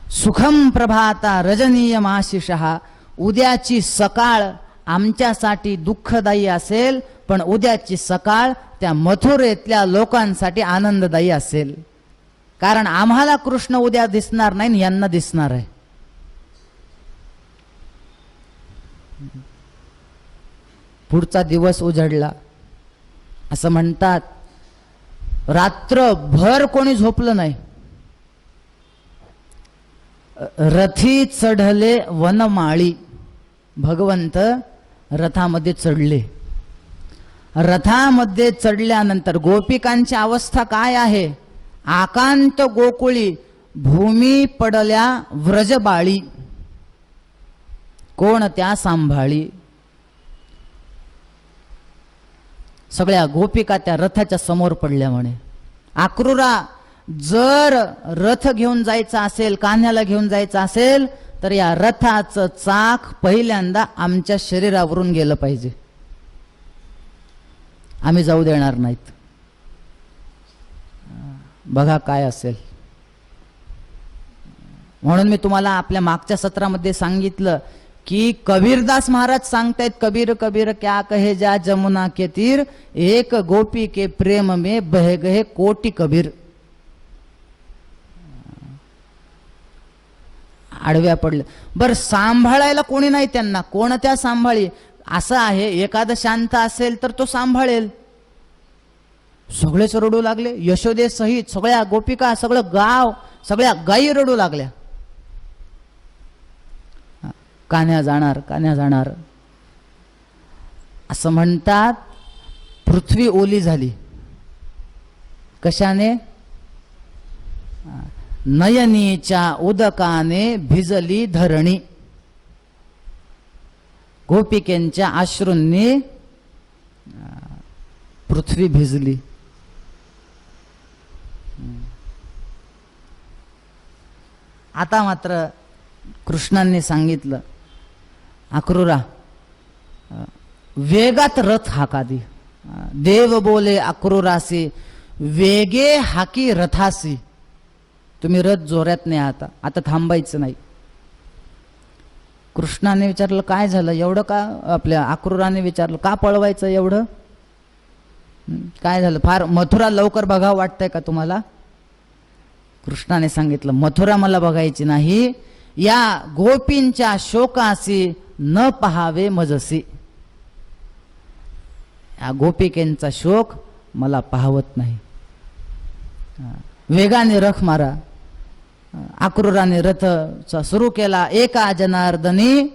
Speaker 1: सुखम प्रभाता रजनीयमाशिषः, उद्याची सकाळ आमच्यासाठी दुःखदायी असेल, पण उद्याची सकाळ त्या मथुरेतल्या लोकांसाठी आनंददायी असेल. कारण आम्हाला कृष्ण उद्या दिसणार नाही आणि यांना दिसणार आहे. पुढचा दिवस उजडला. असं म्हणतात रात्रभर कोणी झोपलं नाही. रथी चढले वनमाळी, भगवंत रथामध्ये चढले. रथामध्ये चढल्यानंतर गोपिकांची अवस्था काय आहे? आकांत गोकुळी भूमी पडल्या व्रजबाळी, कोण त्या सांभाळी. सगळ्या गोपिका त्या रथाच्या समोर पडल्या म्हणे. आक्रूरा, जर रथ घेऊन जायचा असेल, कान्ह्याला घेऊन जायचं असेल, तर या रथाचं चाक पहिल्यांदा आमच्या शरीरावरून गेलं पाहिजे, आम्ही जाऊ देणार नाहीत. बघा काय असेल. म्हणून मी तुम्हाला आपल्या मागच्या सत्रामध्ये सांगितलं की कबीरदास महाराज सांगतायत, कबीर कबीर क्या कहे जा जमुना के तीर, एक गोपी के प्रेम में बह गए कोटी कबीर. आडव्या पडले. बर, सांभाळायला कोणी नाही त्यांना, कोण त्या सांभाळी. असं आहे, एखादं शांत असेल तर तो सांभाळेल. सगळेच रडू लागले, यशोदे सहित सगळ्या गोपिका, सगळं गाव, सगळ्या गायी रडू लागल्या. कान्ह्या जाणार, कान्ह्या जाणार असं म्हणतात. पृथ्वी ओली झाली. कशाने? नयनीच्या उदकाने भिजली धरणी. गोपिकेंच्या अश्रूंनी पृथ्वी भिजली. आता मात्र कृष्णांनी सांगितलं, अक्रूरा वेगात रथ हाकादी. देव बोले अक्रूरासी, वेगे हाकी रथासी. तुम्ही रथ जोरात नाही, आता थांबायचं नाही. कृष्णाने विचारलं काय झालं एवढं, का आपल्या अक्रूराने विचारलं का पळवायचं एवढं, काय झालं, फार मथुरा लवकर बघावं वाटतंय का तुम्हाला? कृष्णाने सांगितलं, मथुरा मला बघायची नाही, या गोपींच्या शोकासी न पहावे मजसी. या गोपिकेंचा शोक मला पाहवत नाही. वेगाने रथ मारा. अक्रूराने रथ सुरू केला. एका जनार्दनी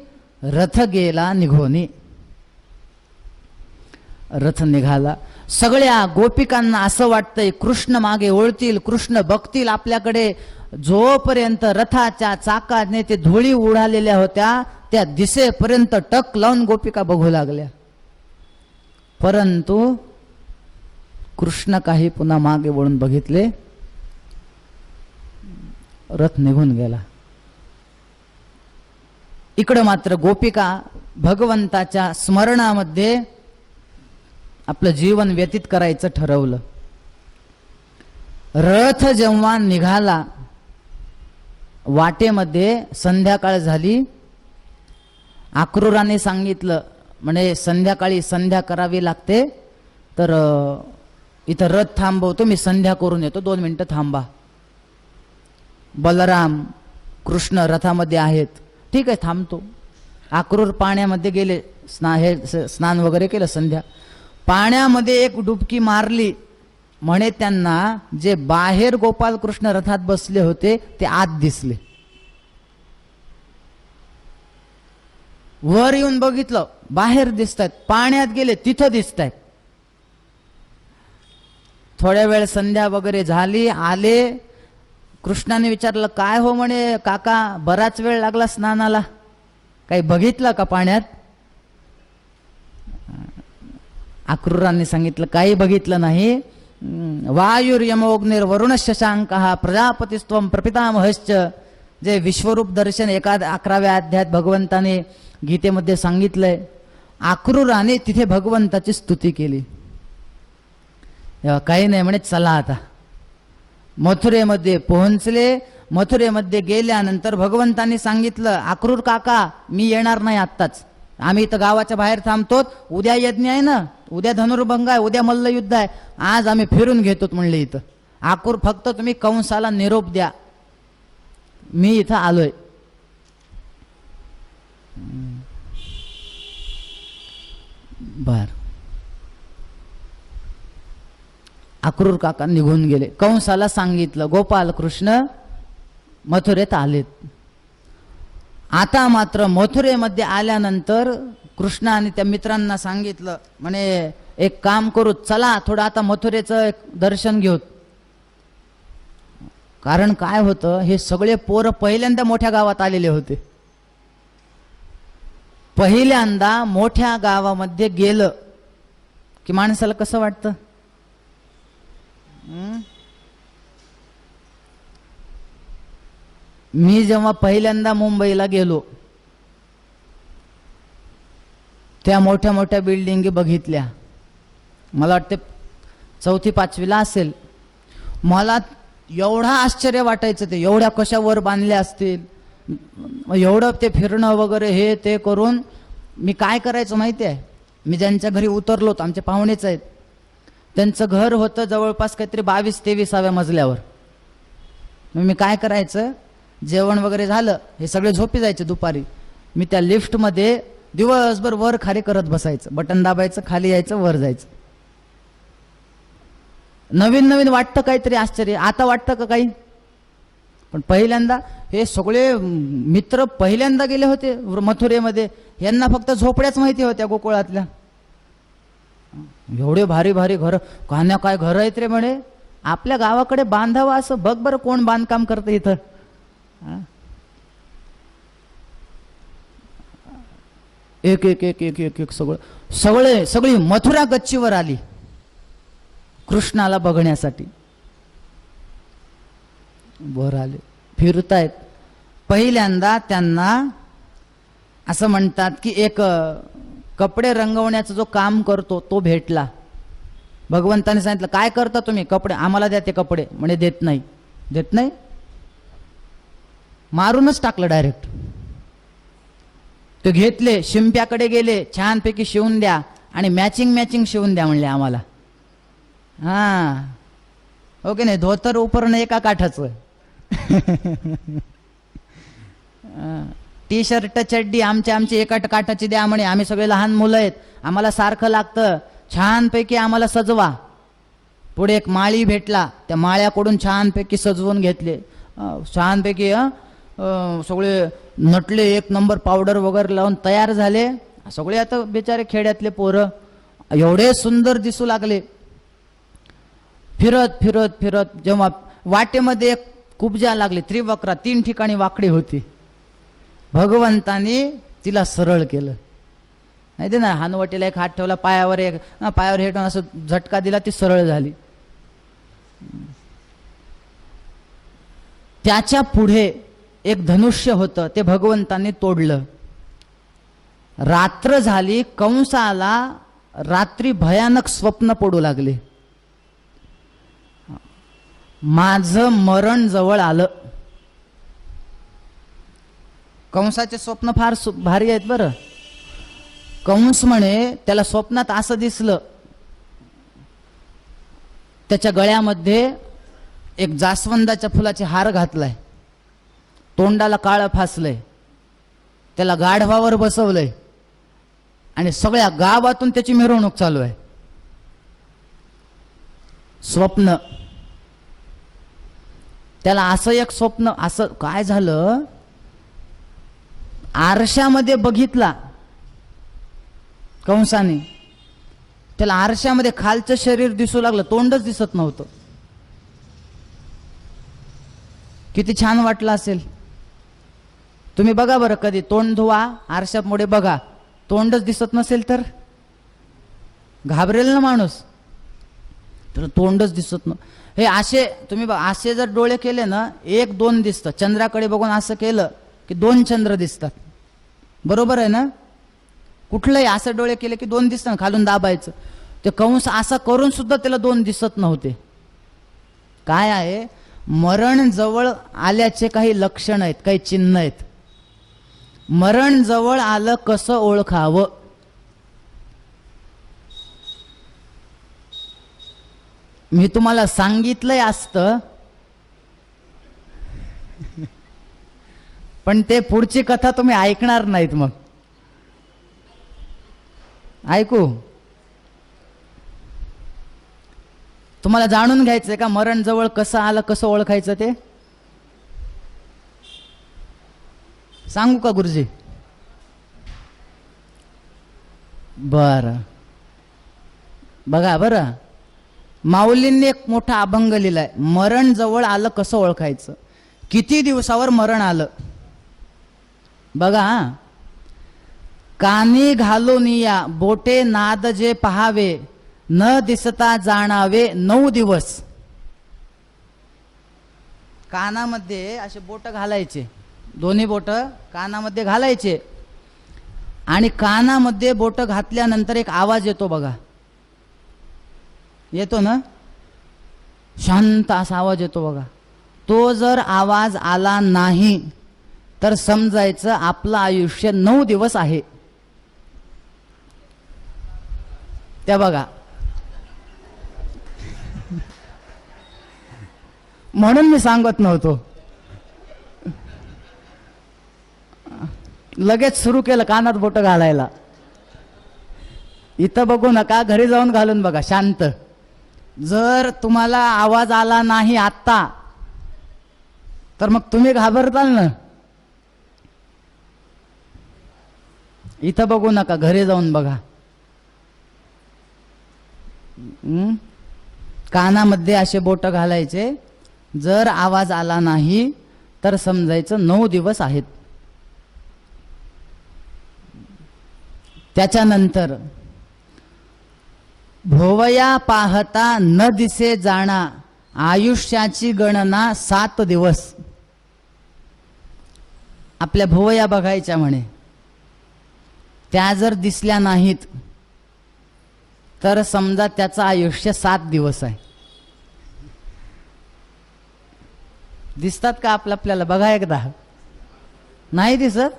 Speaker 1: रथ गेला निघोनी. रथ निघाला. सगळ्या गोपिकांना असं वाटतंय कृष्ण मागे ओळतील, कृष्ण बघतील आपल्याकडे. जोपर्यंत रथाच्या चाकाने ते धुळी उडालेल्या होत्या त्या दिसेपर्यंत टक लावून गोपिका बघू लागल्या. परंतु कृष्ण काही पुन्हा मागे वळून बघितले, रथ निघून गेला. इकडं मात्र गोपिका भगवंताच्या स्मरणामध्ये आपलं जीवन व्यतीत करायचं ठरवलं. रथ जेव्हा निघाला, वाटेमध्ये संध्याकाळ झाली. अक्रूराने सांगितलं, म्हणे संध्याकाळी संध्या करावी लागते, तर इथं रथ थांबवतो, मी संध्या करून येतो, 2 मिनिटं थांबा. बलराम कृष्ण रथामध्ये आहेत. ठीक आहे, थांबतो. अक्रूर पाण्यामध्ये गेले, स्नान वगैरे केलं. संध्या पाण्यामध्ये एक डुबकी मारली. म्हणे त्यांना जे बाहेर गोपाल कृष्ण रथात बसले होते ते आत दिसले. वर येऊन बघितलं, बाहेर दिसतायत. पाण्यात गेले, तिथं दिसतायत. थोड्या वेळ संध्या वगैरे झाली, आले. कृष्णाने विचारलं, काय हो म्हणे काका, बराच वेळ लागला स्नानाला, काही बघितलं का पाण्यात? अक्रूरांनी सांगितलं, काही बघितलं नाही. वायुर्यमोग्निर वरुण शशांकः प्रजापतिस्त्वं प्रपितामहश्च. जे विश्वरूप दर्शन 11व्या अध्यायात भगवंताने गीतेमध्ये सांगितलंय. अक्रूराने तिथे भगवंताची स्तुती केली. काही नाही म्हणे, चला आता. मथुरेमध्ये पोहोचले. मथुरेमध्ये गेल्यानंतर भगवंतांनी सांगितलं, अक्रूर काका मी येणार नाही आत्ताच, आम्ही इथं गावाच्या बाहेर थांबतो, उद्या यज्ञ आहे ना, उद्या धनुर्भंग आहे, उद्या मल्लयुद्ध आहे, आज आम्ही फिरून घेतो म्हणले इथं. अक्रूर फक्त तुम्ही कंसाला निरोप द्या, मी इथं आलोय. बर, अक्रूर काका निघून गेले. कंसाला सांगितलं गोपाल कृष्ण मथुरेत आलेत. आता मात्र मथुरेमध्ये आल्यानंतर कृष्णाने त्या मित्रांना सांगितलं, म्हणे एक काम करू, चला थोडं आता मथुरेचं एक दर्शन घेऊ. कारण काय होतं, हे सगळे पोरं पहिल्यांदा मोठ्या गावात आलेले होते. पहिल्यांदा मोठ्या गावामध्ये गेलं की माणसाला कसं वाटतं? मी जेव्हा पहिल्यांदा मुंबईला गेलो, त्या मोठ्या मोठ्या बिल्डिंगी बघितल्या, मला वाटते 4वी-5वीला असेल. मला एवढा आश्चर्य वाटायचं, ते एवढ्या कशा वर बांधल्या असतील, एवढं ते फिरणं वगैरे हे ते करून मी काय करायचं माहिती आहे, मी ज्यांच्या घरी उतरलो होतो, आमचे पाहुणेच आहेत, त्यांचं घर होतं जवळपास काहीतरी 22-23व्या मजल्यावर. मग मी काय करायचं, जेवण वगैरे झालं, हे सगळे झोपी जायचे दुपारी, मी त्या लिफ्टमध्ये दिवसभर वर खाली करत बसायचं, बटन दाबायचं, खाली यायचं, वर जायचं. नवीन नवीन वाटतं काहीतरी आश्चर्य, आता वाटतं का काही? पण पहिल्यांदा हे सगळे मित्र पहिल्यांदा गेले होते मथुरेमध्ये, यांना फक्त झोपड्याच माहिती होत्या गोकुळातल्या. एवढे भारी भारी घर, कान्या काय घर आहेत रे म्हणे, आपल्या गावाकडे बांधावं असं, बघ बरं कोण बांधकाम करतं इथं. एक एक एक एक एक एक सगळी मथुरा गच्चीवर आली कृष्णाला बघण्यासाठी. वर आले, फिरतायत. पहिल्यांदा त्यांना असं म्हणतात की एक कपडे रंगवण्याचं जो काम करतो तो भेटला. भगवंताने सांगितलं काय करता तुम्ही? कपडे, आम्हाला द्या ते कपडे. म्हणे देत नाही. देत नाही, मारूनच टाकलं डायरेक्ट. ते घेतले, शिंप्याकडे गेले, छानपैकी शिवून द्या आणि मॅचिंग शिवून द्या म्हणले आम्हाला. हा ओके नाही, धोतर उपरण एका काठाचं, टी शर्ट चड्डी आमची एका काठाची द्या म्हणे, आम्ही सगळे लहान मुलं आहेत, आम्हाला सारखं लागतं, छानपैकी आम्हाला सजवा. पुढे एक माळी भेटला, त्या माळ्याकडून छानपैकी सजवून घेतले, छानपैकी सगळे नटले, एक नंबर पावडर वगैरे लावून तयार झाले. सगळे आता बिचारे खेड्यातले पोरं एवढे सुंदर दिसू लागले. फिरत फिरत फिरत जेव्हा वाटेमध्ये एक कुब्जा लागली, त्रिवक्रा, 3 ठिकाणी वाकडी होती. भगवंतानी तिला सरळ केलं. नाही ते ना, हानवटीला एक हात ठेवला, पायावर एक, पायावर हे ठेवून असं झटका दिला, ती सरळ झाली. त्याच्या पुढे एक धनुष्य होतं, ते भगवंतांनी तोडलं. रात्र झाली, कंसाला रात्री भयानक स्वप्न पडू लागले. माझं मरण जवळ आलं. कंसाचे स्वप्न फार भारी आहेत बरं. कंस म्हणे, त्याला स्वप्नात असं दिसलं, त्याच्या गळ्यामध्ये एक जास्वंदाच्या फुलाचे हार घातलाय, तोंडाला काळं फासलंय, त्याला गाढवावर बसवलंय आणि सगळ्या गावातून त्याची मिरवणूक चालू आहे. स्वप्न. त्याला असं एक स्वप्न, असं काय झालं, आरशामध्ये बघितला कंसाने, त्याला आरशामध्ये खालचं शरीर दिसू लागलं, तोंडच दिसत नव्हतं. किती छान वाटलं असेल. तुम्ही बघा बरं, कधी तोंड धुवा, आरशापुढे बघा, तोंडच दिसत नसेल तर घाबरेल ना माणूस. तर तोंडच दिसत न, हे असे तुम्ही बघा, असे जर डोळे केले ना, 1-2 दिसतं. चंद्राकडे बघून असं केलं की 2 चंद्र दिसतात. बरोबर आहे ना? कुठलंही असं डोळे केले की 2 दिसतात, खालून दाबायचं. ते कंस असा करून सुद्धा त्याला 2 दिसत नव्हते. काय आहे, मरण जवळ आल्याचे काही लक्षण आहेत, काही चिन्ह आहेत. मरण जवळ आलं कसं ओळखावं? मी तुम्हाला सांगितलंय असतं, पण ते पुढची कथा तुम्ही ऐकणार नाहीत. मग ऐकू? तुम्हाला जाणून घ्यायचंय का मरण जवळ कसं आलं कसं ओळखायचं ते? सांगू का गुरुजी? बर, बघा बरं, माऊलींनी एक मोठा अभंग लिहिलाय, मरण जवळ आलं कसं ओळखायचं. किती दिवसावर मरण आलं बघा. कानी घालून या बोटे नाद जे पहावे, न दिसता जाणावे 9 दिवस. कानामध्ये असे बोट घालायचे, दोन्ही बोट कानामध्ये घालायचे, आणि कानामध्ये बोट घातल्यानंतर एक आवाज येतो बघा, येतो ना, शांत असा आवाज येतो बघा. तो जर आवाज आला नाही तर समजायचं आपलं आयुष्य 9 दिवस आहे. त्या बघा, म्हणून मी सांगत नव्हतो. लगेच सुरू केलं कानात बोट घालायला. इथं बघू नका, घरी जाऊन घालून बघा शांत. जर तुम्हाला आवाज आला नाही आत्ता तर मग तुम्ही घाबरताल ना. इथं बघू नका, घरी जाऊन बघा. कानामध्ये असे बोट घालायचे, जर आवाज आला नाही तर समजायचं 9 दिवस आहेत. त्याच्यानंतर भोवया पाहता न दिसे जाणा, आयुष्याची गणना 7 दिवस. आपल्या भोवया बघायच्या म्हणे, त्या जर दिसल्या नाहीत तर समजा त्याचं आयुष्य 7 दिवस आहे. दिसतात का आपल्याला? बघा एकदा. नाही दिसत?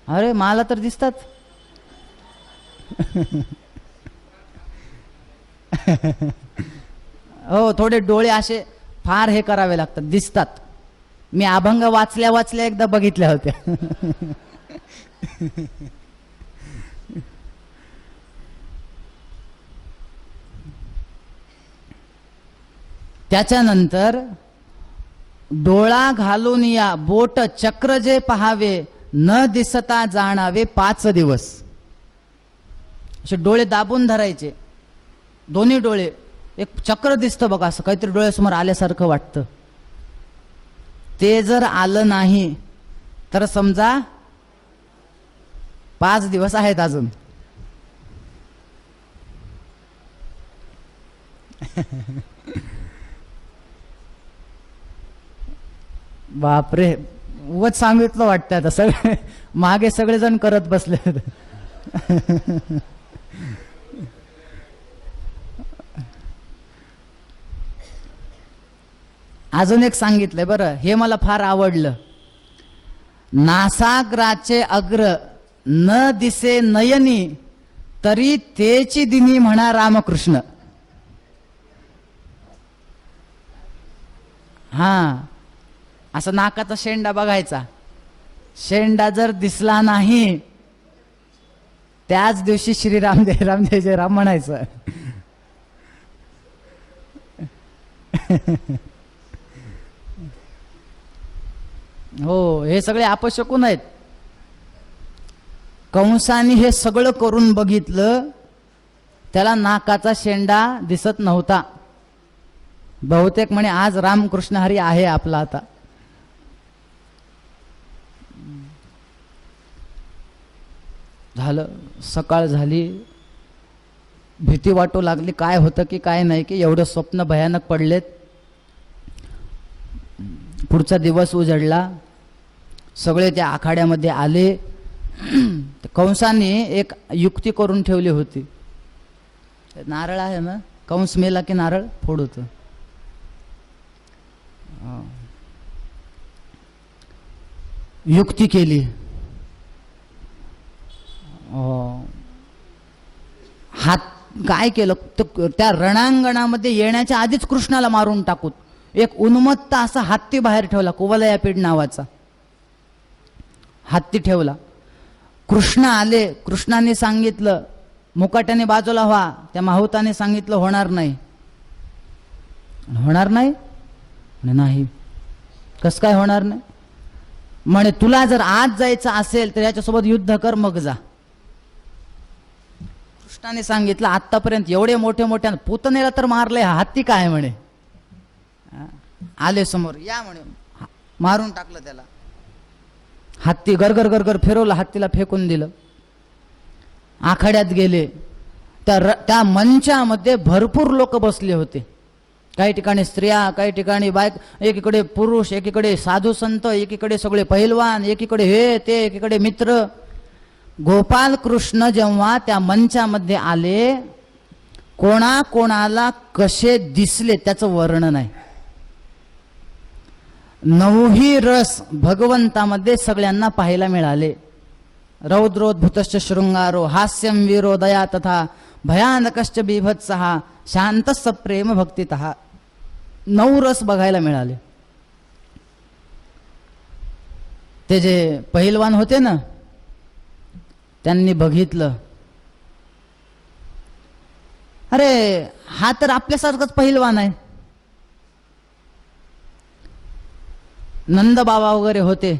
Speaker 1: अरे मला तर दिसतात. हो, थोडे डोळे असे फार हे करावे लागतात, दिसतात. मी अभंग वाचल्या वाचल्या एकदा बघितल्या होत्या. त्याच्यानंतर डोळा घालून या बोट चक्र जे पहावे, न दिसता जाणावे 5 दिवस. असे डोळे दाबून धरायचे, दोन्ही डोळे. एक चक्र दिसतं बघा, असं काहीतरी डोळ्यासमोर आल्यासारखं वाटतं. ते जर आलं नाही तर समजा 5 दिवस आहेत अजून. बापरे, उगाच सांगितलं वाटतं. आता सगळे मागे सगळेजण करत बसले. अजून एक सांगितलंय बरं, हे मला फार आवडलं. नासाग्राचे अग्र न दिसे नयनी, तरी तेची दिनी म्हणा रामकृष्ण. हा, असं नाकाचा शेंडा बघायचा. शेंडा जर दिसला नाही त्याच दिवशी श्रीराम जय राम जय जय राम म्हणायचं. हो, हे सगळे अपशकुन आहेत. कंसाने हे सगळं करून बघितलं, त्याला नाकाचा शेंडा दिसत नव्हता. बहुतेक म्हणे आज रामकृष्ण हरी आहे आपला. आता झालं, सकाळ झाली, भीती वाटू लागली, काय होतं की काय नाही, की एवढं स्वप्न भयानक पडलेत. पुढचा दिवस उजडला, सगळे त्या आखाड्यामध्ये आले. कंसाने एक युक्ती करून ठेवली होती. नारळ आहे ना, कंस मेला की नारळ फोडतो. युक्ती केली. हात काय केलं, त्या रणांगणामध्ये येण्याच्या आधीच कृष्णाला मारून टाकूत एक उन्मत्त असा हत्ती बाहेर ठेवला, कुवलयापीड नावाचा हत्ती ठेवला. कृष्ण आले, कृष्णाने सांगितलं मुकाट्याने बाजूला व्हा. त्या माहुताने सांगितलं होणार नाही. होणार नाही नाही, कसं काय होणार नाही म्हणे, तुला जर आज जायचं असेल तर याच्यासोबत युद्ध कर मग जा. कृष्णाने सांगितलं आतापर्यंत एवढे मोठे मोठ्या पुतनेला तर मारले, हा हत्ती काय म्हणे. आले समोर, या म्हणे, मारून टाकलं त्याला. हत्ती गरगर गरगर फिरवलं, हत्तीला फेकून दिलं. आखाड्यात गेले, त्या मंचामध्ये भरपूर लोक बसले होते. काही ठिकाणी स्त्रिया, काही ठिकाणी बायक, एकीकडे पुरुष, एकीकडे साधू संत, एकीकडे सगळे पहिलवान, एकीकडे हे ते, एकीकडे मित्र. गोपाल कृष्ण जेव्हा त्या मंचामध्ये आले, कोणाकोणाला कसे दिसले त्याचं वर्णन आहे. नऊही रस भगवंतामध्ये सगळ्यांना पाहायला मिळाले. रौद्रोद्भुतश्च शृंगारो, हास्यं वीरो दया तथा, भयानकश्च बीभत्सः, शांतस्य प्रेम भक्तितः. 9 रस बघायला मिळाले. ते जे पहिलवान होते ना, त्यांनी बघितलं, अरे हा तर आपल्यासारखाच पहिलवान आहे. नंद बाबा वगैरे होते,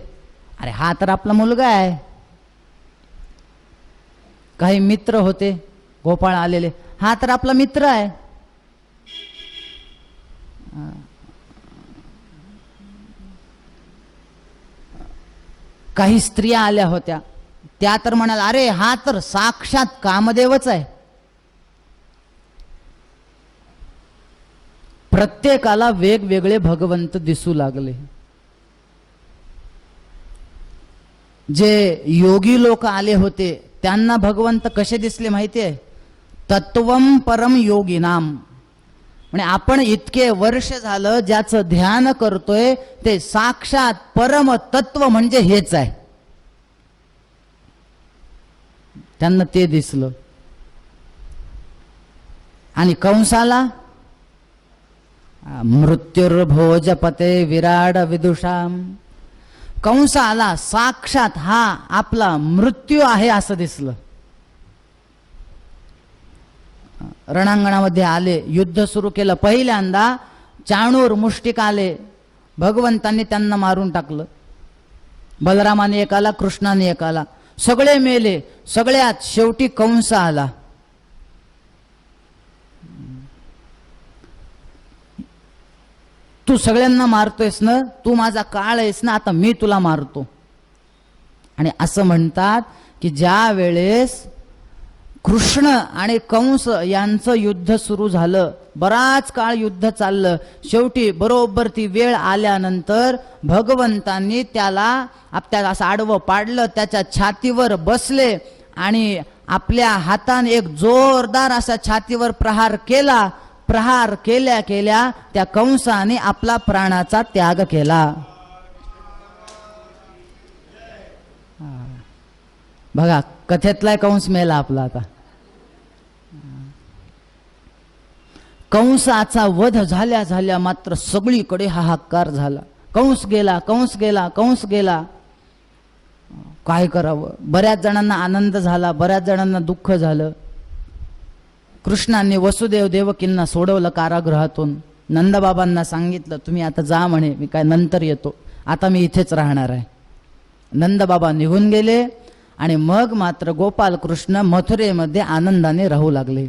Speaker 1: अरे हा तर आपला मुलगा आहे. काही मित्र होते गोपाळ आलेले, हा तर आपला मित्र आहे. काही स्त्रिया आल्या होत्या, त्या तर म्हणाल अरे हा तर साक्षात कामदेवच आहे. प्रत्येकाला वेगवेगळे भगवंत दिसू लागले. जे योगी लोक आले होते त्यांना भगवंत कसे दिसले माहिती आहे? तत्वम परम योगिनाम, म्हणजे आपण इतके वर्ष झालं ज्याचं ध्यान करतोय ते साक्षात परम तत्व म्हणजे हेच आहे. त्यांना ते दिसलं. आणि कंसाला मृत्युर्भोजपते विराड विदुषाम, कंसाला साक्षात हा आपला मृत्यू आहे असं दिसलं. रणांगणामध्ये आले, युद्ध सुरू केलं. पहिल्यांदा चाणूर मुष्टिक आले, भगवंतांनी त्यांना मारून टाकलं. बलरामाने एक आला, कृष्णाने एक आला, सगळे मेले. सगळ्यात शेवटी कंस आला. तू सगळ्यांना मारतोयस ना, तू माझा काळ आहेस ना, आता मी तुला मारतो. आणि असं म्हणतात की ज्या वेळेस कृष्ण आणि कंस यांचं युद्ध सुरू झालं, बराच काळ युद्ध चाललं. शेवटी बरोबर ती वेळ आल्यानंतर भगवंतांनी त्याला असं आडवं पाडलं, त्याच्या छातीवर बसले आणि आपल्या हाताने एक जोरदार असा छातीवर प्रहार केला. प्रहार केल्या केल्या त्या कंसाने आपला प्राणाचा त्याग केला. बघा कथेतला कंस मेला आपला. आता कंसाचा वध झाल्या झाल्या मात्र सगळीकडे हाहाकार झाला. कंस गेला, कंस गेला, कंस गेला. काय करावं? बऱ्याच जणांना आनंद झाला, बऱ्याच जणांना दुःख झालं. कृष्णांनी वसुदेव देवकींना सोडवलं कारागृहातून. नंदबाबांना सांगितलं तुम्ही आता जा म्हणे, मी काय नंतर येतो, आता मी इथेच राहणार आहे. नंदबाबा निघून गेले आणि मग मात्र गोपाल कृष्ण मथुरेमध्ये आनंदाने राहू लागले.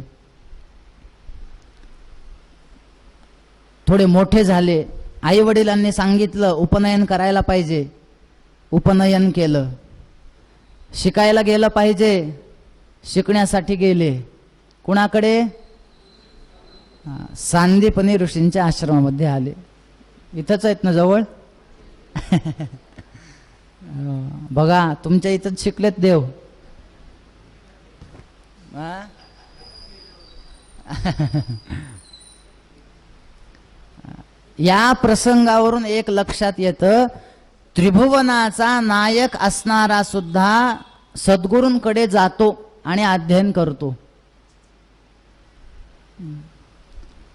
Speaker 1: थोडे मोठे झाले, आई वडिलांनी सांगितलं उपनयन करायला पाहिजे. उपनयन केलं. शिकायला गेलं पाहिजे, शिकण्यासाठी गेले. कुणाकडे? सांदीपनी ऋषींच्या आश्रमामध्ये आले. इथंच आहेत ना जवळ. बघा तुमच्या इथंच शिकलेत देव. या प्रसंगावरून एक लक्षात येतं त्रिभुवनाचा नायक असणारा सुद्धा सद्गुरूंकडे जातो आणि अध्ययन करतो.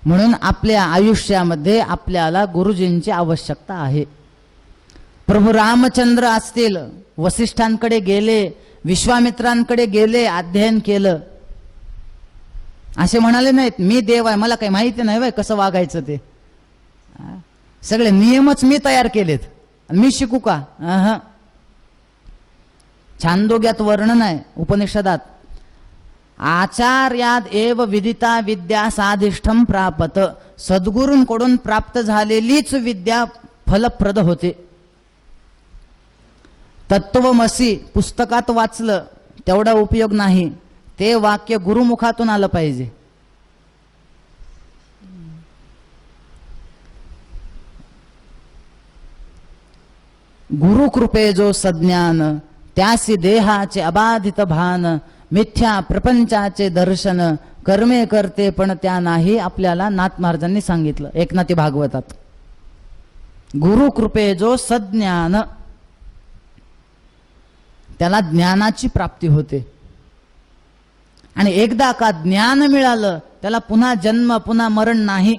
Speaker 1: म्हणून आपल्या आयुष्यामध्ये आपल्याला गुरुजींची आवश्यकता आहे. प्रभू रामचंद्र असतील, वसिष्ठांकडे गेले, विश्वामित्रांकडे गेले, अध्ययन केलं. असे म्हणाले नाहीत मी देव आहे, मला काही माहिती नाही कसं वागायचं ते. सगळे नियमच मी तयार केलेत, मी शिकू का? छांदोग्यात वर्णन आहे उपनिषदात, आचार्याद एव विदिता विद्या साधिष्ठम प्रापत. सद्गुरूंकडून प्राप्त झालेलीच विद्या फलप्रद होते. तत्वमसी पुस्तकात वाचलं तेवढा उपयोग नाही, ते वाक्य गुरुमुखातून आलं पाहिजे. गुरुकृपे जो सज्ञान, त्यासी देहाचे अबाधित भान. मिथ्या प्रपंचाचे दर्शन, कर्मे करते पण त्या नाही. आपल्याला नाथ महाराजांनी सांगितलं एकनाथी भागवतात. गुरुकृपे जो सज्ञान, त्याला ज्ञानाची प्राप्ती होते. आणि एकदा का ज्ञान मिळालं त्याला पुन्हा जन्म पुन्हा मरण नाही.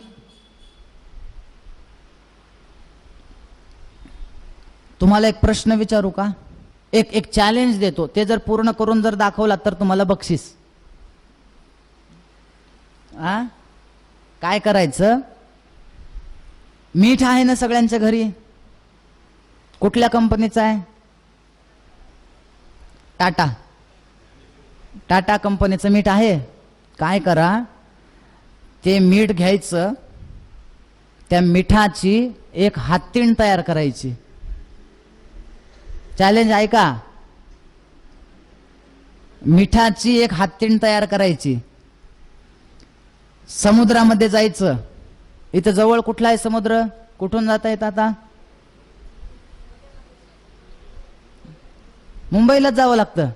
Speaker 1: तुम्हाला एक प्रश्न विचारू का? एक चॅलेंज देतो, ते जर पूर्ण करून जर दाखवला तर तुम्हाला बक्षीस. काय करायचं? मीठ आहे ना सगळ्यांच्या घरी? कुठल्या कंपनीचं आहे? टाटा. टाटा कंपनीचं मीठ आहे. काय करा, ते मीठ घ्यायचं, त्या मिठाची एक हाततीण तयार करायची. चॅलेंज आहे का? मिठाची एक हाततीण तयार करायची. समुद्रामध्ये जायचं. इथं जवळ कुठला आहे समुद्र? कुठून जाता येत आता? मुंबईलाच जावं लागतं.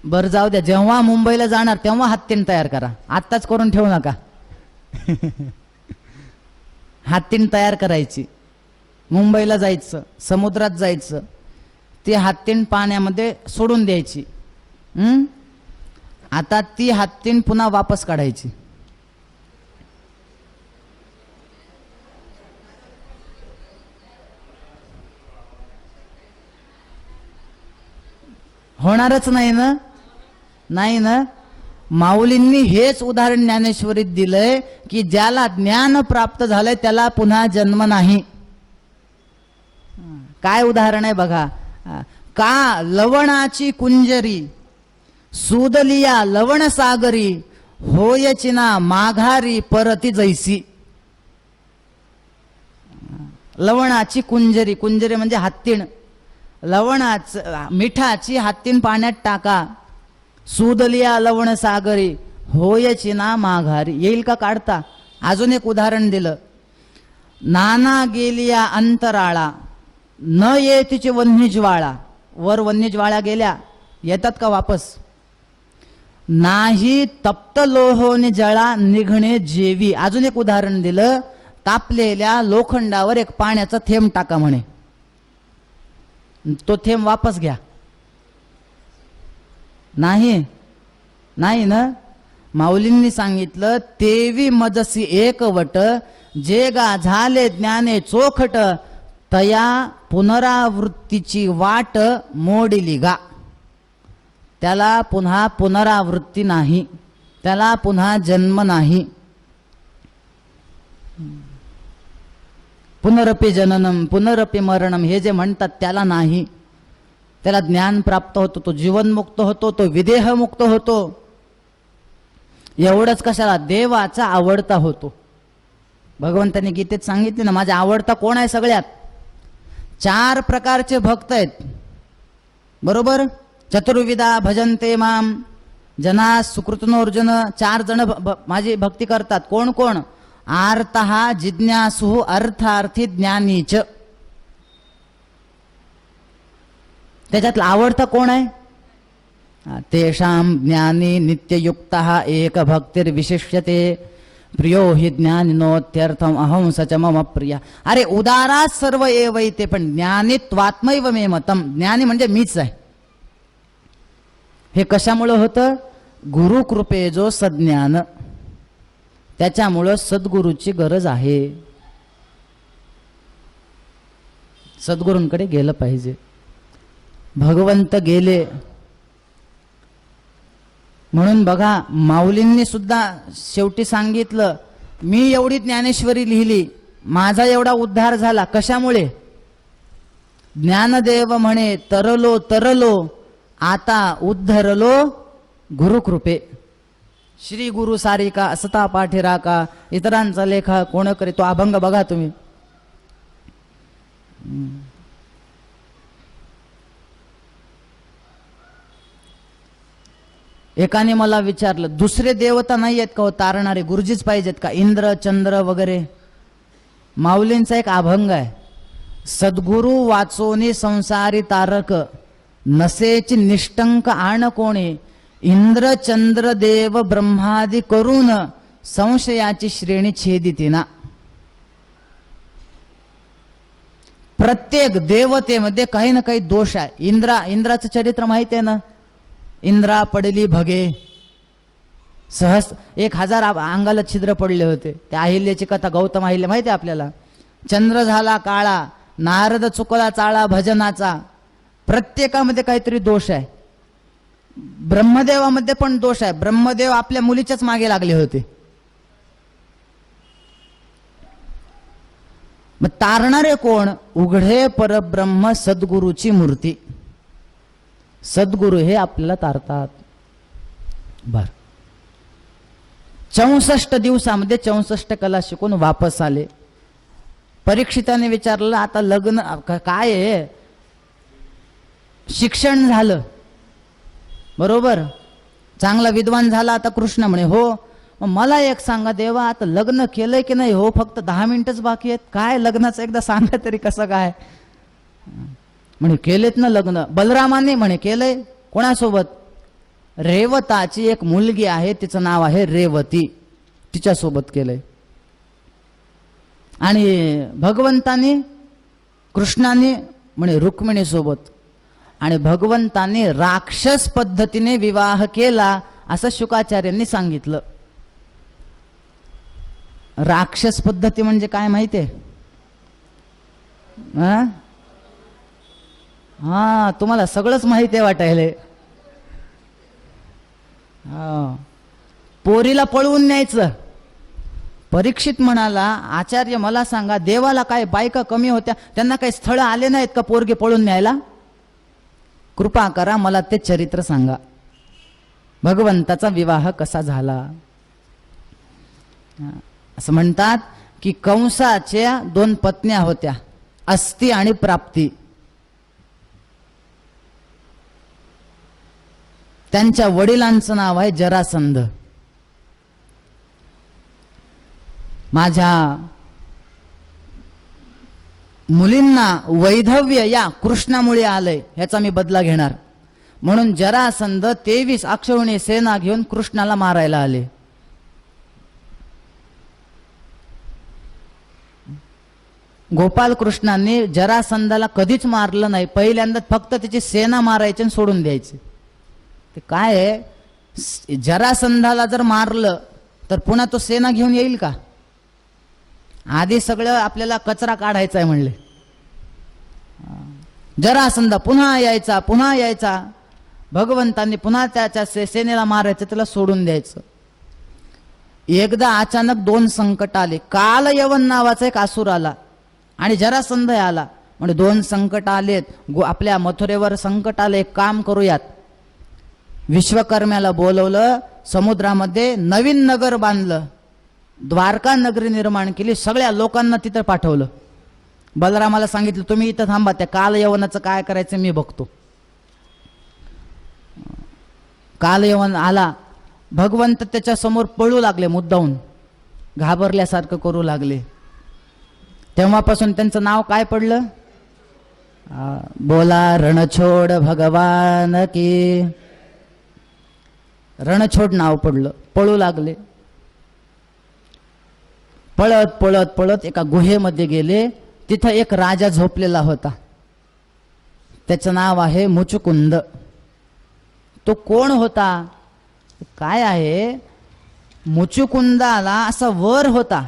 Speaker 1: बरं जाऊ द्या, जेव्हा मुंबईला जाणार तेव्हा हाततीण तयार करा, आत्ताच करून ठेवू नका. हाततीण तयार करायची. मुंबईला जायचं, समुद्रात जायचं, ती हाततीण पाण्यामध्ये सोडून द्यायची. आता ती हाततीण पुन्हा वापस काढायची. होणारच नाही ना? नाही ना? माऊलींनी हेच उदाहरण ज्ञानेश्वरीत दिलंय की ज्याला ज्ञान प्राप्त झालंय त्याला पुन्हा जन्म नाही. काय उदाहरण आहे बघा. का लवणाची कुंजरी सुदलिया लवण सागरी, होयचिना माघारी परती जैसी. लवणाची कुंजरी, कुंजरी म्हणजे हाततीण. मिठाची हाततीण पाण्यात टाका, सुदलिया लवण सागरी, होयचिना माघारी. येईल का काढता? अजून एक उदाहरण दिलं. नाना गेलिया अंतराळा, न ये तिचे वन्य ज्वाळा. वर वन्य ज्वाळा गेल्या, येतात का वापस? नाही तप्त लोहोनी जळा निघणे जेवी. अजून एक उदाहरण दिलं. तापलेल्या लोखंडावर एक पाण्याचा थेंब टाका म्हणे, तो थेंब वापस घ्या. नाही नाही ना? माऊलींनी सांगितलं तेवी मजसी एकवट, जे गा झाले ज्ञाने चोखट, तया पुनरावृत्तीची वाट मोडिली गा. त्याला पुन्हा पुनरावृत्ती नाही, त्याला पुन्हा जन्म नाही. पुनरपि जननम पुनरपि मरणम हे जे म्हणतात त्याला नाही. त्याला ज्ञान प्राप्त होतो, तो जीवनमुक्त होतो, तो विदेहमुक्त होतो. एवढंच कशाला? देवाचा आवडता होतो. भगवंतांनी गीतेत सांगितले ना, माझा आवडता कोण आहे? सगळ्यात 4 प्रकारचे भक्त आहेत, बरोबर? चतुर्विधा भजन्ते माम जना सुकृतनोर्जुन. 4 जण माझी भक्ती करतात. कोण कोण? आर्तः जिज्ञासु अर्थार्थी ज्ञानीच. त्याच्यातला आवडता कोण आहे? तेषां ज्ञानी नित्ययुक्तः एक भक्तिर्विशिष्यते, प्रियो हि ज्ञानिनोत्यर्थम अहं सच मम प्रिया. अरे उदारा सर्व एवैते, पण ज्ञानित्वात्मैव मे मतम. ज्ञानी म्हणजे मीच आहे. हे कशामुळं होतं? गुरुकृपे जो सज्ञान, त्याच्यामुळं सद्गुरूची गरज आहे. सद्गुरूंकडे गेलं पाहिजे. भगवंत गेले म्हणून बघा, माऊलींनी सुद्धा शेवटी सांगितलं, मी एवढी ज्ञानेश्वरी लिहिली, माझा एवढा उद्धार झाला कशामुळे? ज्ञानदेव म्हणे तरलो तरलो, आता उद्धरलो गुरुकृपे. श्री गुरु सारिका असता पाठिरा का, इतरांचा लेखा कोण करे. तो अभंग बघा तुम्ही. एकाने मला विचारलं, दुसरे देवता नाही आहेत का हो तारणारे, गुरुजीच पाहिजेत का, इंद्र चंद्र वगैरे? माऊलींचा एक अभंग आहे, सद्गुरु वाचोनी संसारी तारक, नसेची निष्टंक आण कोणी, इंद्र चंद्र देव ब्रह्मादी करून, संशयाची श्रेणी छेदितिना. प्रत्येक देवतेमध्ये काही ना काही दोष आहे. इंद्राचं चरित्र माहिती आहे ना, इंद्रा पडली भगे, 1000 अंगाला छिद्र पडले होते. त्या अहिल्याची कथा, गौतम अहिल्या माहिती आहे आपल्याला. चंद्र झाला काळा, नारद चुकला चाळा भजनाचा. प्रत्येकामध्ये काहीतरी दोष आहे. ब्रह्मदेवामध्ये पण दोष आहे. ब्रह्मदेव आपल्या मुलीच्याच मागे लागले होते. मग तारणारे कोण? उघडे परब्रह्म सद्गुरूची मूर्ती. सद्गुरू हे आपल्याला तारतात. बर, 64 दिवसामध्ये 64 कला शिकून वापस आले. परीक्षिताने विचारलं, आता लग्न काय आहे? शिक्षण झालं बरोबर, चांगला विद्वान झाला. आता कृष्ण म्हणे हो. मग मला एक सांगा देवा, आता लग्न केलंय की नाही? हो, फक्त 10 मिनिटच बाकी आहेत. काय लग्नाचं एकदा सांगा तरी, कसं काय? म्हणे केलेत ना लग्न. बलरामाने म्हणे केलंय. कोणासोबत? रेवताची एक मुलगी आहे, तिचं नाव आहे रेवती, तिच्यासोबत केलंय. आणि भगवंताने कृष्णाने म्हणे रुक्मिणी सोबत. आणि भगवंताने राक्षस पद्धतीने विवाह केला असं शुकाचार्यांनी सांगितलं. राक्षस पद्धती म्हणजे काय माहितीये? हा, तुम्हाला सगळंच माहिती आहे वाटायले. पोरीला पळवून न्यायचं. परीक्षित म्हणाला, आचार्य मला सांगा, देवाला काय बायका कमी होत्या? त्यांना काही स्थळ आले नाहीत का पोरगे पळून न्यायला? कृपा करा, मला ते चरित्र सांगा. भगवंताचा विवाह कसा झाला? असं म्हणतात की कंसाच्या 2 पत्न्या होत्या, अस्ति आणि प्राप्ती. त्यांच्या वडिलांचं नाव आहे जरासंध. माझ्या मुलींना वैधव्य या कृष्णामुळे आलंय, ह्याचा मी बदला घेणार म्हणून जरासंध 23 अक्षौहिणी सेना घेऊन कृष्णाला मारायला आले. गोपाल कृष्णांनी जरासंधाला कधीच मारलं नाही. पहिल्यांदा फक्त त्याची सेना मारायची आणि सोडून द्यायची. ते काय आहे, जरासंधाला जर मारलं तर पुन्हा तो सेना घेऊन येईल का? आधी सगळं आपल्याला कचरा काढायचा आहे म्हणले. जरासंध पुन्हा यायचा, पुन्हा यायचा. भगवंतांनी पुन्हा त्याच्या सेनेला मारायचं, त्याला सोडून द्यायचं. एकदा अचानक 2 संकट आले. कालयवन नावाचा एक असुर आला आणि जरासंध आला. म्हणजे 2 संकट आलेत, आपल्या मथुरेवर संकट आले. एक काम करूयात, विश्वकर्म्याला बोलवलं, समुद्रामध्ये नवीन नगर बांधलं, द्वारका नगरी निर्माण केली, सगळ्या लोकांना तिथं पाठवलं. बलरामाला सांगितलं तुम्ही इथं थांबा, त्या कालयवनाचं काय करायचं मी बघतो. कालयवन आला. भगवंत त्याच्या समोर पळू लागले, मुद्दाहून घाबरल्यासारखं करू लागले. तेव्हापासून त्यांचं नाव काय पडलं? बोला रणछोड भगवान की. रणछोड नाव पडलं. पळू लागले. पळत पळत पळत एका गुहेमध्ये गेले. तिथं एक राजा झोपलेला होता. त्याचं नाव आहे मुचुकुंद. तो कोण होता? काय आहे, मुचुकुंदाला असा वर होता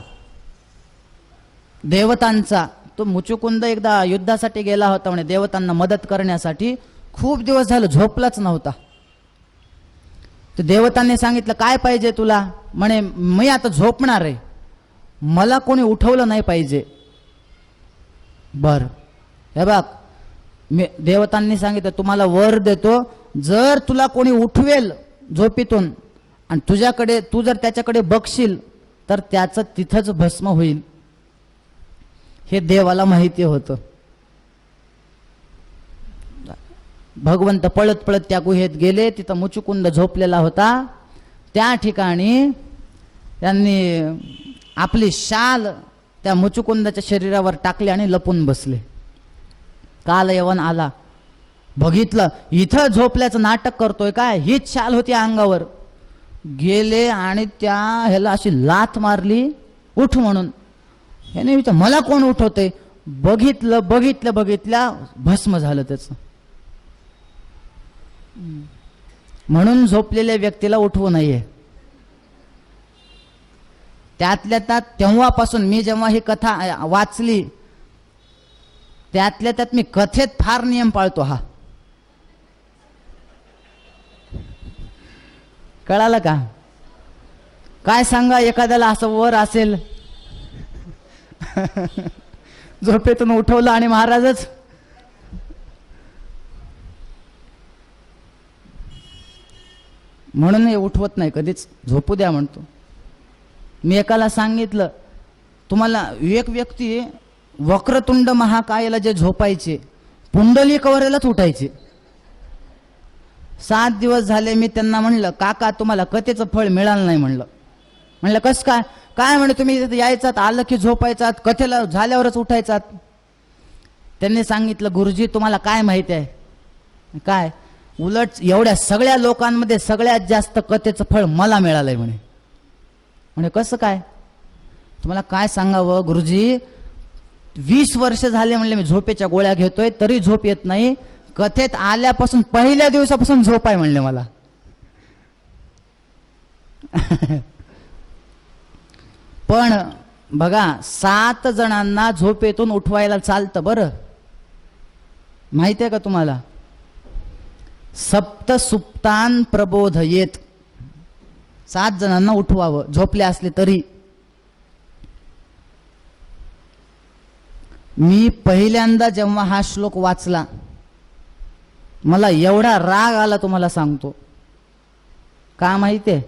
Speaker 1: देवतांचा. तो मुचुकुंद एकदा युद्धासाठी गेला होता म्हणे, देवतांना मदत करण्यासाठी. खूप दिवस झालं झोपलाच नव्हता. तर देवतांनी सांगितलं, काय पाहिजे तुला? म्हणे, मी आता झोपणार आहे, मला कोणी उठवलं नाही पाहिजे. बर, हे बघ, मी देवतांनी सांगितलं तुम्हाला वर देतो, जर तुला कोणी उठवेल झोपेतून आणि तुझ्याकडे, तू जर त्याच्याकडे बघशील तर त्याचं तिथंच भस्म होईल. हे देवाला माहिती होतं. भगवंत पळत पळत त्या गुहेत गेले. तिथं मुचुकुंद झोपलेला होता. त्या ठिकाणी त्यांनी आपली शाल त्या मुचुकुंदाच्या शरीरावर टाकली आणि लपून बसले. कालयवन आला, बघितलं इथं झोपल्याचं नाटक करतोय काय, हीच शाल होती अंगावर. गेले आणि त्या ह्याला अशी लाथ मारली, उठ म्हणून. ह्याने विचार, मला कोण उठवते? बघितलं बघितलं बघितल्या, भस्म झालं त्याचं. म्हणून झोपलेल्या व्यक्तीला उठवू नये. त्यातल्या त्यात तेव्हापासून मी जेव्हा ही कथा वाचली, त्यातल्या त्यात मी कथेत फार नियम पाळतो. हा कळालं का? काय सांगा, एखाद्याला असं वर असेल झोपेतून उठवलं आणि महाराजच. म्हणून हे उठवत नाही कधीच, झोपू द्या म्हणतो. मी एकाला सांगितलं, तुम्हाला एक व्यक्ती वक्रतुंड महाकायला जे झोपायचे, पुंडलिकवरच उठायचे. 7 दिवस झाले मी त्यांना म्हणलं, काका तुम्हाला कथेचं फळ मिळालं नाही म्हणलं. म्हणलं कसं काय? काय म्हणे, तुम्ही यायचात, आलं की झोपायचात, कथेला झाल्यावरच उठायचात. त्यांनी सांगितलं, गुरुजी तुम्हाला काय माहिती आहे काय, उलट एवढ्या सगळ्या लोकांमध्ये सगळ्यात जास्त कथेचं फळ मला मिळालंय म्हणे. म्हणे कसं काय? तुम्हाला काय सांगावं गुरुजी, 20 वर्ष झाले म्हणले मी झोपेच्या गोळ्या घेतोय तरी झोप येत नाही. कथेत आल्यापासून पहिल्या दिवसापासून झोप आहे म्हणले मला. पण बघा, 7 जणांना झोपेतून उठवायला चालतं बरं, माहिती आहे का तुम्हाला? सप्त सुप्तान प्रबोधयेत, 7 जणांना उठवावं झोपले असले तरी. मी पहिल्यांदा जेव्हा हा श्लोक वाचला, मला एवढा राग आला तुम्हाला सांगतो. का माहितीये,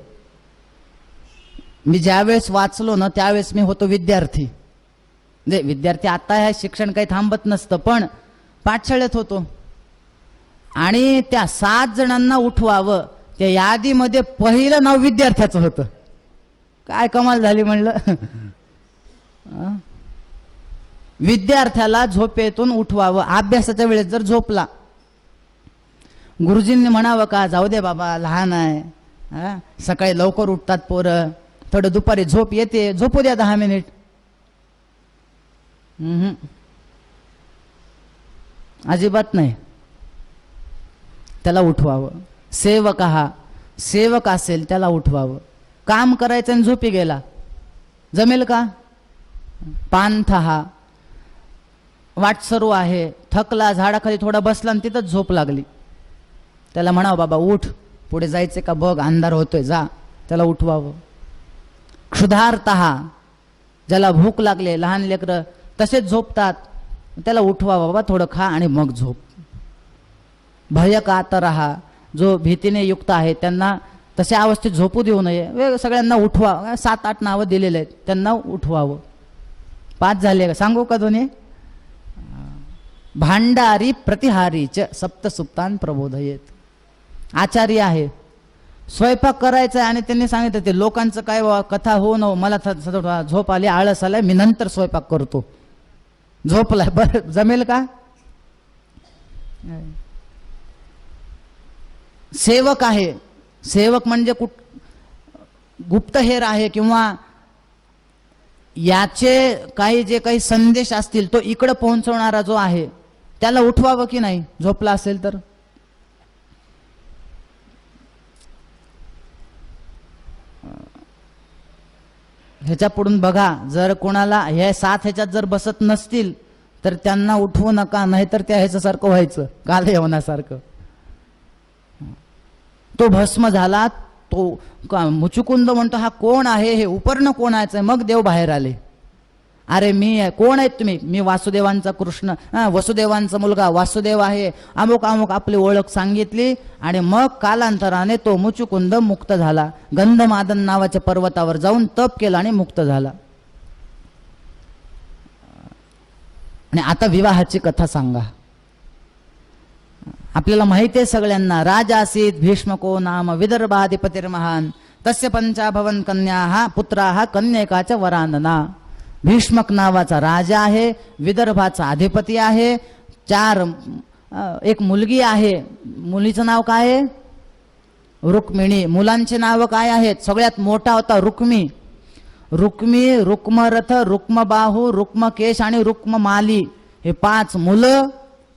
Speaker 1: मी ज्यावेळेस वाचलो ना त्यावेळेस मी होतो विद्यार्थी. म्हणजे विद्यार्थी, आता हे शिक्षण काही थांबत नसतं, पण पाठशाळेत होतो. आणि त्या 7 जणांना उठवावं, त्या यादीमध्ये पहिलं नाव विद्यार्थ्याचं होतं. काय कमाल झाली म्हणलं. विद्यार्थ्याला झोपेतून उठवावं. अभ्यासाच्या वेळेस जर झोपला, गुरुजींनी म्हणावं का, जाऊ दे बाबा लहान आहे, सकाळी लवकर उठतात पोरं, थोडं दुपारी झोप येते, झोपू द्या 10 मिनिट. अजिबात नाही, त्याला उठवावं. सेवक हा, सेवक असेल त्याला उठवावं. काम करायचं आणि झोपी गेला, जमेल का? पांथ हा, वाटसरू आहे, थकला, झाडाखाली थोडा बसला आणि तिथंच झोप लागली, त्याला म्हणावं बाबा उठ, पुढे जायचे का बघ, अंधार होतोय, जा, त्याला उठवावं. क्षुधार्तहा, ज्याला भूक लागले, लहान लेकरं तसेच झोपतात, त्याला उठवावं, बाबा थोडं खा आणि मग झोप. भयकातरहा, जो भीतीने युक्त आहे त्यांना तशा अवस्थेत झोपू देऊ नये. सगळ्यांना उठवा. 7-8 नावं दिलेले आहेत, त्यांना उठवावं. 5 झाले का, सांगू का दोन्ही? भांडारी प्रतिहारीच सप्तसुप्तान प्रबोधयेत. आचार्य आहे, स्वयंपाक करायचा आणि त्यांनी सांगितलं ते लोकांचं काय कथा हो न, मला झोप आली, आळस आलाय, मी नंतर स्वयंपाक करतो. झोपलाय, बरं जमेल का? सेवक आहे, सेवक म्हणजे गुप्तहेर आहे किंवा याचे काही जे काही संदेश असतील तो इकडं पोहोचवणारा जो आहे त्याला उठवावं की नाही झोपला असेल तर? ह्याच्या पुढून बघा, जर कोणाला हे साथ ह्याच्यात जर बसत नसतील तर त्यांना उठवू नका, नाहीतर त्या ह्याच्यासारखं व्हायचं, काल यवनासारखं. तो भस्म झाला, तो मुचुकुंद म्हणतो हा कोण आहे, हे उपर्ण कोणाचं? मग देव बाहेर आले. अरे मी कोण आहेत तुम्ही? मी वासुदेवांचा कृष्ण, वसुदेवांचा मुलगा वासुदेव आहे, अमुक अमुक आपली ओळख सांगितली. आणि मग कालांतराने तो मुचुकुंद मुक्त झाला. गंधमादन नावाच्या पर्वतावर जाऊन तप केला आणि मुक्त झाला. आणि आता विवाहाची कथा सांगा. आपल्याला माहिती आहे सगळ्यांना, राजासीत भीष्मको नाम विदर्भाधिपतिर्महान तस्य पंचाभवन कन्या पुत्रा कन्यकाच्या वरानना. भीष्मक नावाचा राजा आहे, विदर्भाचा अधिपती आहे, एक मुलगी आहे. मुलीचं नाव काय आहे? रुक्मिणी. मुलांचे नाव काय आहेत? सगळ्यात मोठा होता रुक्मी. रुक्मरथ, रुक्मबाहू, रुक्मकेश आणि रुक्ममाली, हे 5 मुलं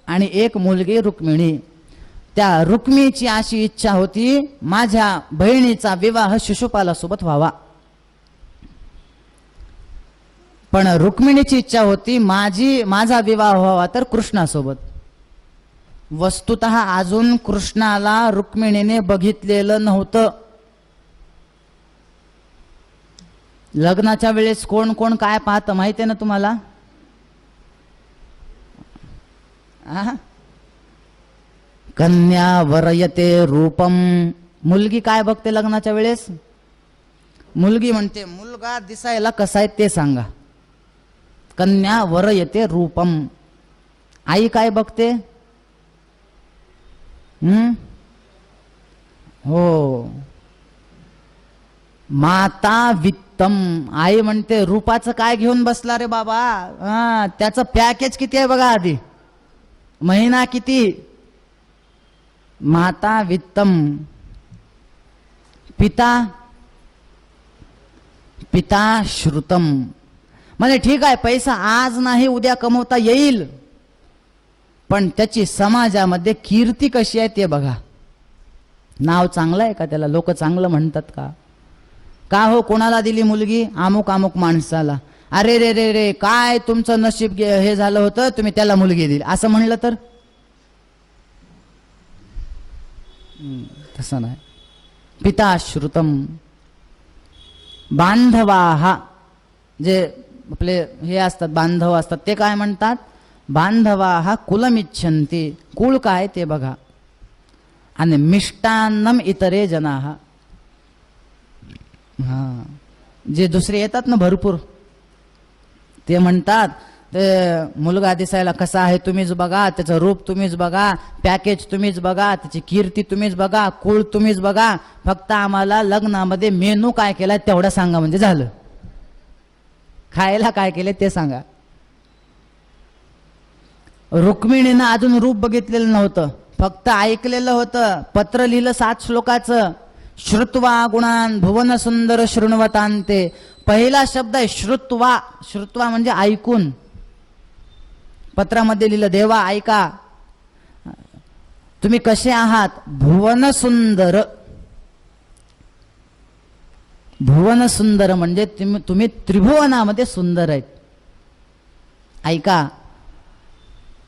Speaker 1: आणि एक मुलगी रुक्मिणी. त्या रुक्मीची अशी इच्छा होती माझ्या बहिणीचा विवाह शिशुपालासोबत व्हावा. पण रुक्मिणीची इच्छा होती माझा विवाह व्हावा तर कृष्णासोबत. वस्तुतः अजून कृष्णाला रुक्मिणीने बघितलेलं नव्हतं. लग्नाच्या वेळेस कोण कोण काय पाहतं माहिती आहे ना तुम्हाला? कन्या वरयते रूपम. मुलगी काय बघते लग्नाच्या वेळेस? मुलगी म्हणते मुलगा दिसायला कसा आहे ते सांगा. कन्या वरयते रूपम. आई काय बघते? हो, माता वित्तम. आई म्हणते रूपाचं काय घेऊन बसला रे बाबा, त्याचं पॅकेज किती आहे बघा आधी, महिना किती. माता वित्तम. पिता श्रुतम. म्हणजे ठीक आहे, पैसा आज नाही उद्या कमवता येईल, पण त्याची समाजामध्ये कीर्ती कशी आहे ते बघा. नाव चांगलं आहे का त्याला? लोक चांगलं म्हणतात का? का हो, कोणाला दिली मुलगी? अमुक अमुक माणसाला. अरे रे रे रे, काय तुमचं नशीब हे झालं होतं, तुम्ही त्याला मुलगी दिली, असं म्हणलं तर? तसं नाही. पिता श्रुतम. बांधवाहा, जे आपले हे असतात बांधव असतात, ते काय म्हणतात? बांधवाहा कुलमिच्छन्ति. कुळ काय ते बघा. आणि मिष्टान्नम इतरे जनाहा. जे दुसरे येतात ना भरपूर, ते म्हणतात ते मुलगा दिसायला कसा आहे तुम्हीच बघा, त्याचं रूप तुम्हीच बघा, पॅकेज तुम्हीच बघा, त्याची कीर्ती तुम्हीच बघा, कुळ तुम्हीच बघा, फक्त आम्हाला लग्नामध्ये मेनू काय केलाय तेवढं सांगा म्हणजे झालं. खायला काय केले ते सांगा. रुक्मिणीनं अजून रूप बघितलेलं नव्हतं, फक्त ऐकलेलं होतं. पत्र लिहिलं 7 श्लोकाचं. श्रुत्वा गुणान भुवन सुंदर शृण्वतांते. पहिला शब्द आहे श्रुत्वा. श्रुत्वा म्हणजे ऐकून. पत्रामध्ये लिहिलं देवा ऐका, तुम्ही कसे आहात? भुवन सुंदर. भुवन सुंदर म्हणजे तुम्ही त्रिभुवनामध्ये सुंदर आहेत. ऐका,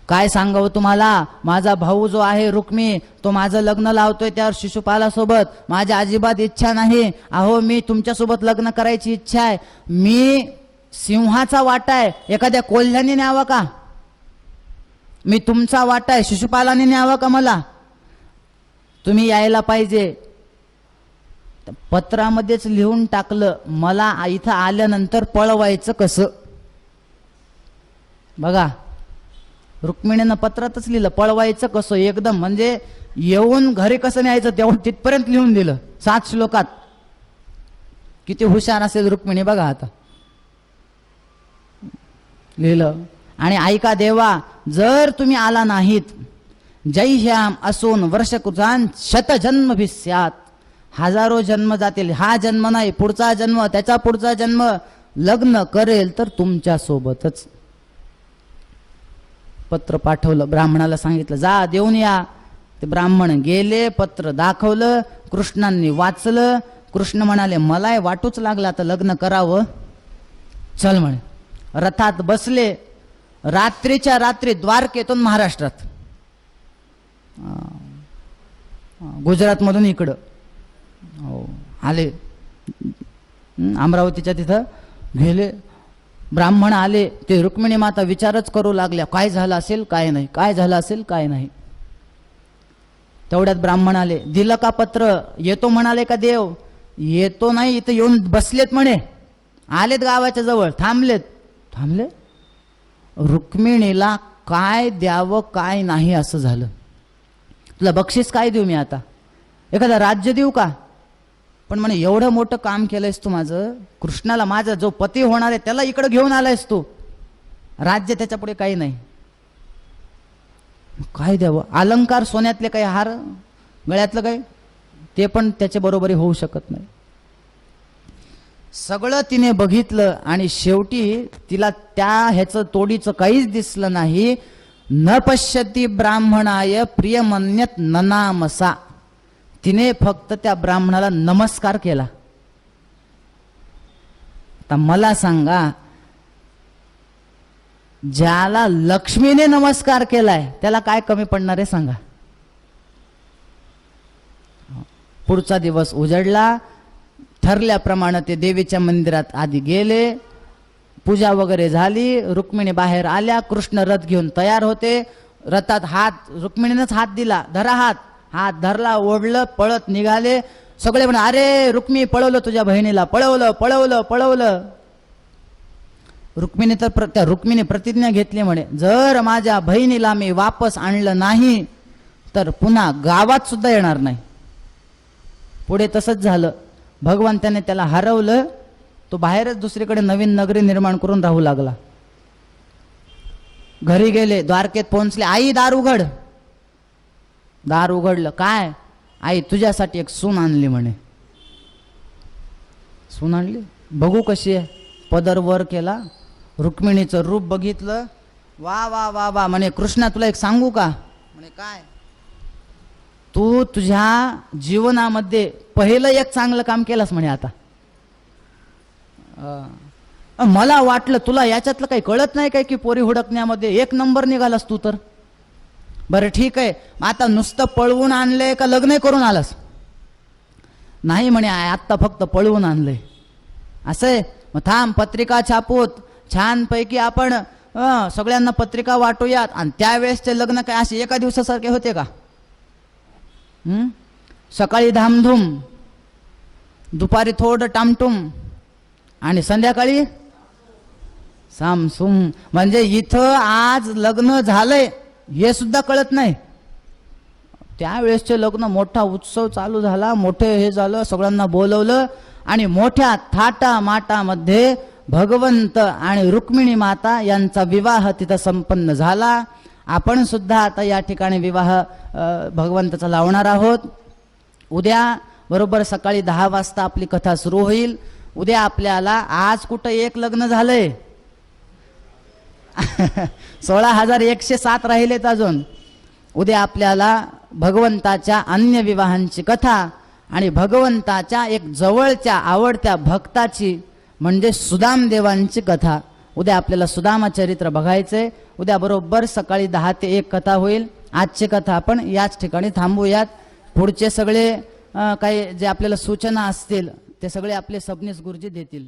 Speaker 1: काय सांगावं तुम्हाला, माझा भाऊ जो आहे रुक्मी, तो माझं लग्न लावतोय त्यावर शिशुपालासोबत. माझी अजिबात इच्छा नाही. अहो, मी तुमच्यासोबत लग्न करायची इच्छा आहे. मी सिंहाचा वाटा आहे, एखाद्या कोल्ह्याने न्यावा का? मी तुमचा वाटा आहे, शिशुपालाने न्यावा का मला? तुम्ही यायला पाहिजे. पत्रामध्येच लिहून टाकलं, मला इथं आल्यानंतर पळवायचं कसं. बघा, रुक्मिणीनं पत्रातच लिहिलं पळवायचं कसं. एकदम म्हणजे येऊन घरी कसं न्यायचं तेवढं तिथपर्यंत लिहून दिलं 7 श्लोकात. किती हुशार असेल रुक्मिणी बघा. आता लिहिलं. आणि ऐका देवा, जर तुम्ही आला नाहीत, जैह्याम असून वर्षकृतान शतजन्म भिस्यात. 1000 जन्म जातील. हा जन्म नाही, पुढचा जन्म, त्याचा पुढचा जन्म, लग्न करेल तर तुमच्या सोबतच. पत्र पाठवलं, ब्राह्मणाला सांगितलं जा देऊन या. ते ब्राह्मण गेले, पत्र दाखवलं, कृष्णांनी वाचलं. कृष्ण म्हणाले मलाही वाटूच लागलं आता लग्न करावं, चल म्हणे. रथात बसले, रात्रीच्या रात्री द्वारकेतून महाराष्ट्रात, गुजरातमधून इकडं आले, अमरावतीच्या तिथं गेले. ब्राह्मण आले, ते रुक्मिणी माता विचारच करू लागल्या काय झालं असेल काय नाही, काय झालं असेल काय नाही. तेवढ्यात ब्राह्मण आले, दिलं का पत्र, येतो म्हणाले का देव, येतो नाही इथं येऊन बसलेत म्हणे, आलेत गावाच्या जवळ, थांबलेत. थांबले, रुक्मिणीला काय द्यावं काय नाही असं झालं. तुला बक्षीस काय देऊ मी आता, एखादा राज्य देऊ का, पण म्हणे एवढं मोठं काम केलंयस तू माझं, कृष्णाला माझा जो पती होणार आहे त्याला इकडं घेऊन आलायस तू, राज्य त्याच्या पुढे काही नाही. काय द्यावं, अलंकार सोन्यातले काही हार, गळ्यातलं काही, ते पण त्याच्या बरोबरी होऊ शकत नाही. सगळं तिने बघितलं आणि शेवटी तिला त्या ह्याचं तोडीचं काहीच दिसलं नाही. न पश्यती ब्राह्मणाय प्रियमन्यत ननामसा, तिने फक्त त्या ब्राह्मणाला नमस्कार केला. आता मला सांगा, ज्याला लक्ष्मीने नमस्कार केलाय त्याला काय कमी पडणार आहे सांगा. पुढचा दिवस उजडला, ठरल्याप्रमाणे ते देवीच्या मंदिरात आधी गेले, पूजा वगैरे झाली, रुक्मिणी बाहेर आल्या, कृष्ण रथ घेऊन तयार होते. रथात हात, रुक्मिणीनेच हात दिला, धरा हात, हात धरला, ओढलं, पळत निघाले. सगळे म्हणे अरे रुक्मी पळवलं तुझ्या बहिणीला, पळवलं पळवलं पळवलं. रुक्मिणी तर त्या रुक्मिणी प्रतिज्ञा घेतली म्हणे जर माझ्या बहिणीला मी वापस आणलं नाही तर पुन्हा गावात सुद्धा येणार नाही. पुढे तसंच झालं, भगवंताने त्याला हरवलं, तो बाहेरच दुसरीकडे नवीन नगरी निर्माण करून राहू लागला. घरी गेले, द्वारकेत पोहोचले, आई दार उघड. दार उघडलं, काय आई तुझ्यासाठी एक सून आणली म्हणे. सून आणली, बघू कशी आहे. पदर वर केला, रुक्मिणीचं रूप बघितलं, वा वा वा वा म्हणे कृष्णा तुला एक सांगू का, म्हणे काय, तू तुझ्या जीवनामध्ये पहिलं एक चांगलं काम केलंस म्हणे. आता मला वाटलं तुला याच्यातलं काही कळत नाही काय की पोरी हुडकण्यामध्ये एक नंबर निघालास तू तर. बरं ठीक आहे, आता नुसतं पळवून आणलंय का लग्न करून आलास. नाही म्हणे आत्ता फक्त पळवून आणलंय. असं आहे, मग थांब पत्रिका छापूत, छानपैकी आपण सगळ्यांना पत्रिका वाटूयात. आणि त्यावेळेसचे लग्न काय असे एका दिवसासारखे होते का. सकाळी धामधूम, दुपारी थोडं टामटुम आणि संध्याकाळी सामसुम. म्हणजे इथं आज लग्न झालंय हे सुद्धा कळत नाही. त्यावेळेसचे लग्न मोठा उत्सव चालू झाला, मोठे हे झालं, सगळ्यांना बोलवलं आणि मोठ्या थाटा माटामध्ये भगवंत आणि रुक्मिणी माता यांचा विवाह तिथं संपन्न झाला. आपण सुद्धा आता या ठिकाणी विवाह भगवंताचा लावणार आहोत. उद्या बरोबर सकाळी 10 वाजता आपली कथा सुरू होईल. उद्या आपल्याला, आज कुठं एक लग्न झालंय 16,107 राहिलेत अजून. उद्या आपल्याला भगवंताच्या अन्य विवाहांची कथा आणि भगवंताच्या एक जवळच्या आवडत्या भक्ताची म्हणजे सुदाम देवांची कथा. उद्या आपल्याला सुदामा चरित्र बघायचंय. उद्या बरोबर सकाळी 10 ते 1 कथा होईल. आजची कथा आपण याच ठिकाणी थांबूयात. पुढचे सगळे काही जे आपल्याला सूचना असतील ते सगळे आपले सबनीस गुरुजी देतील.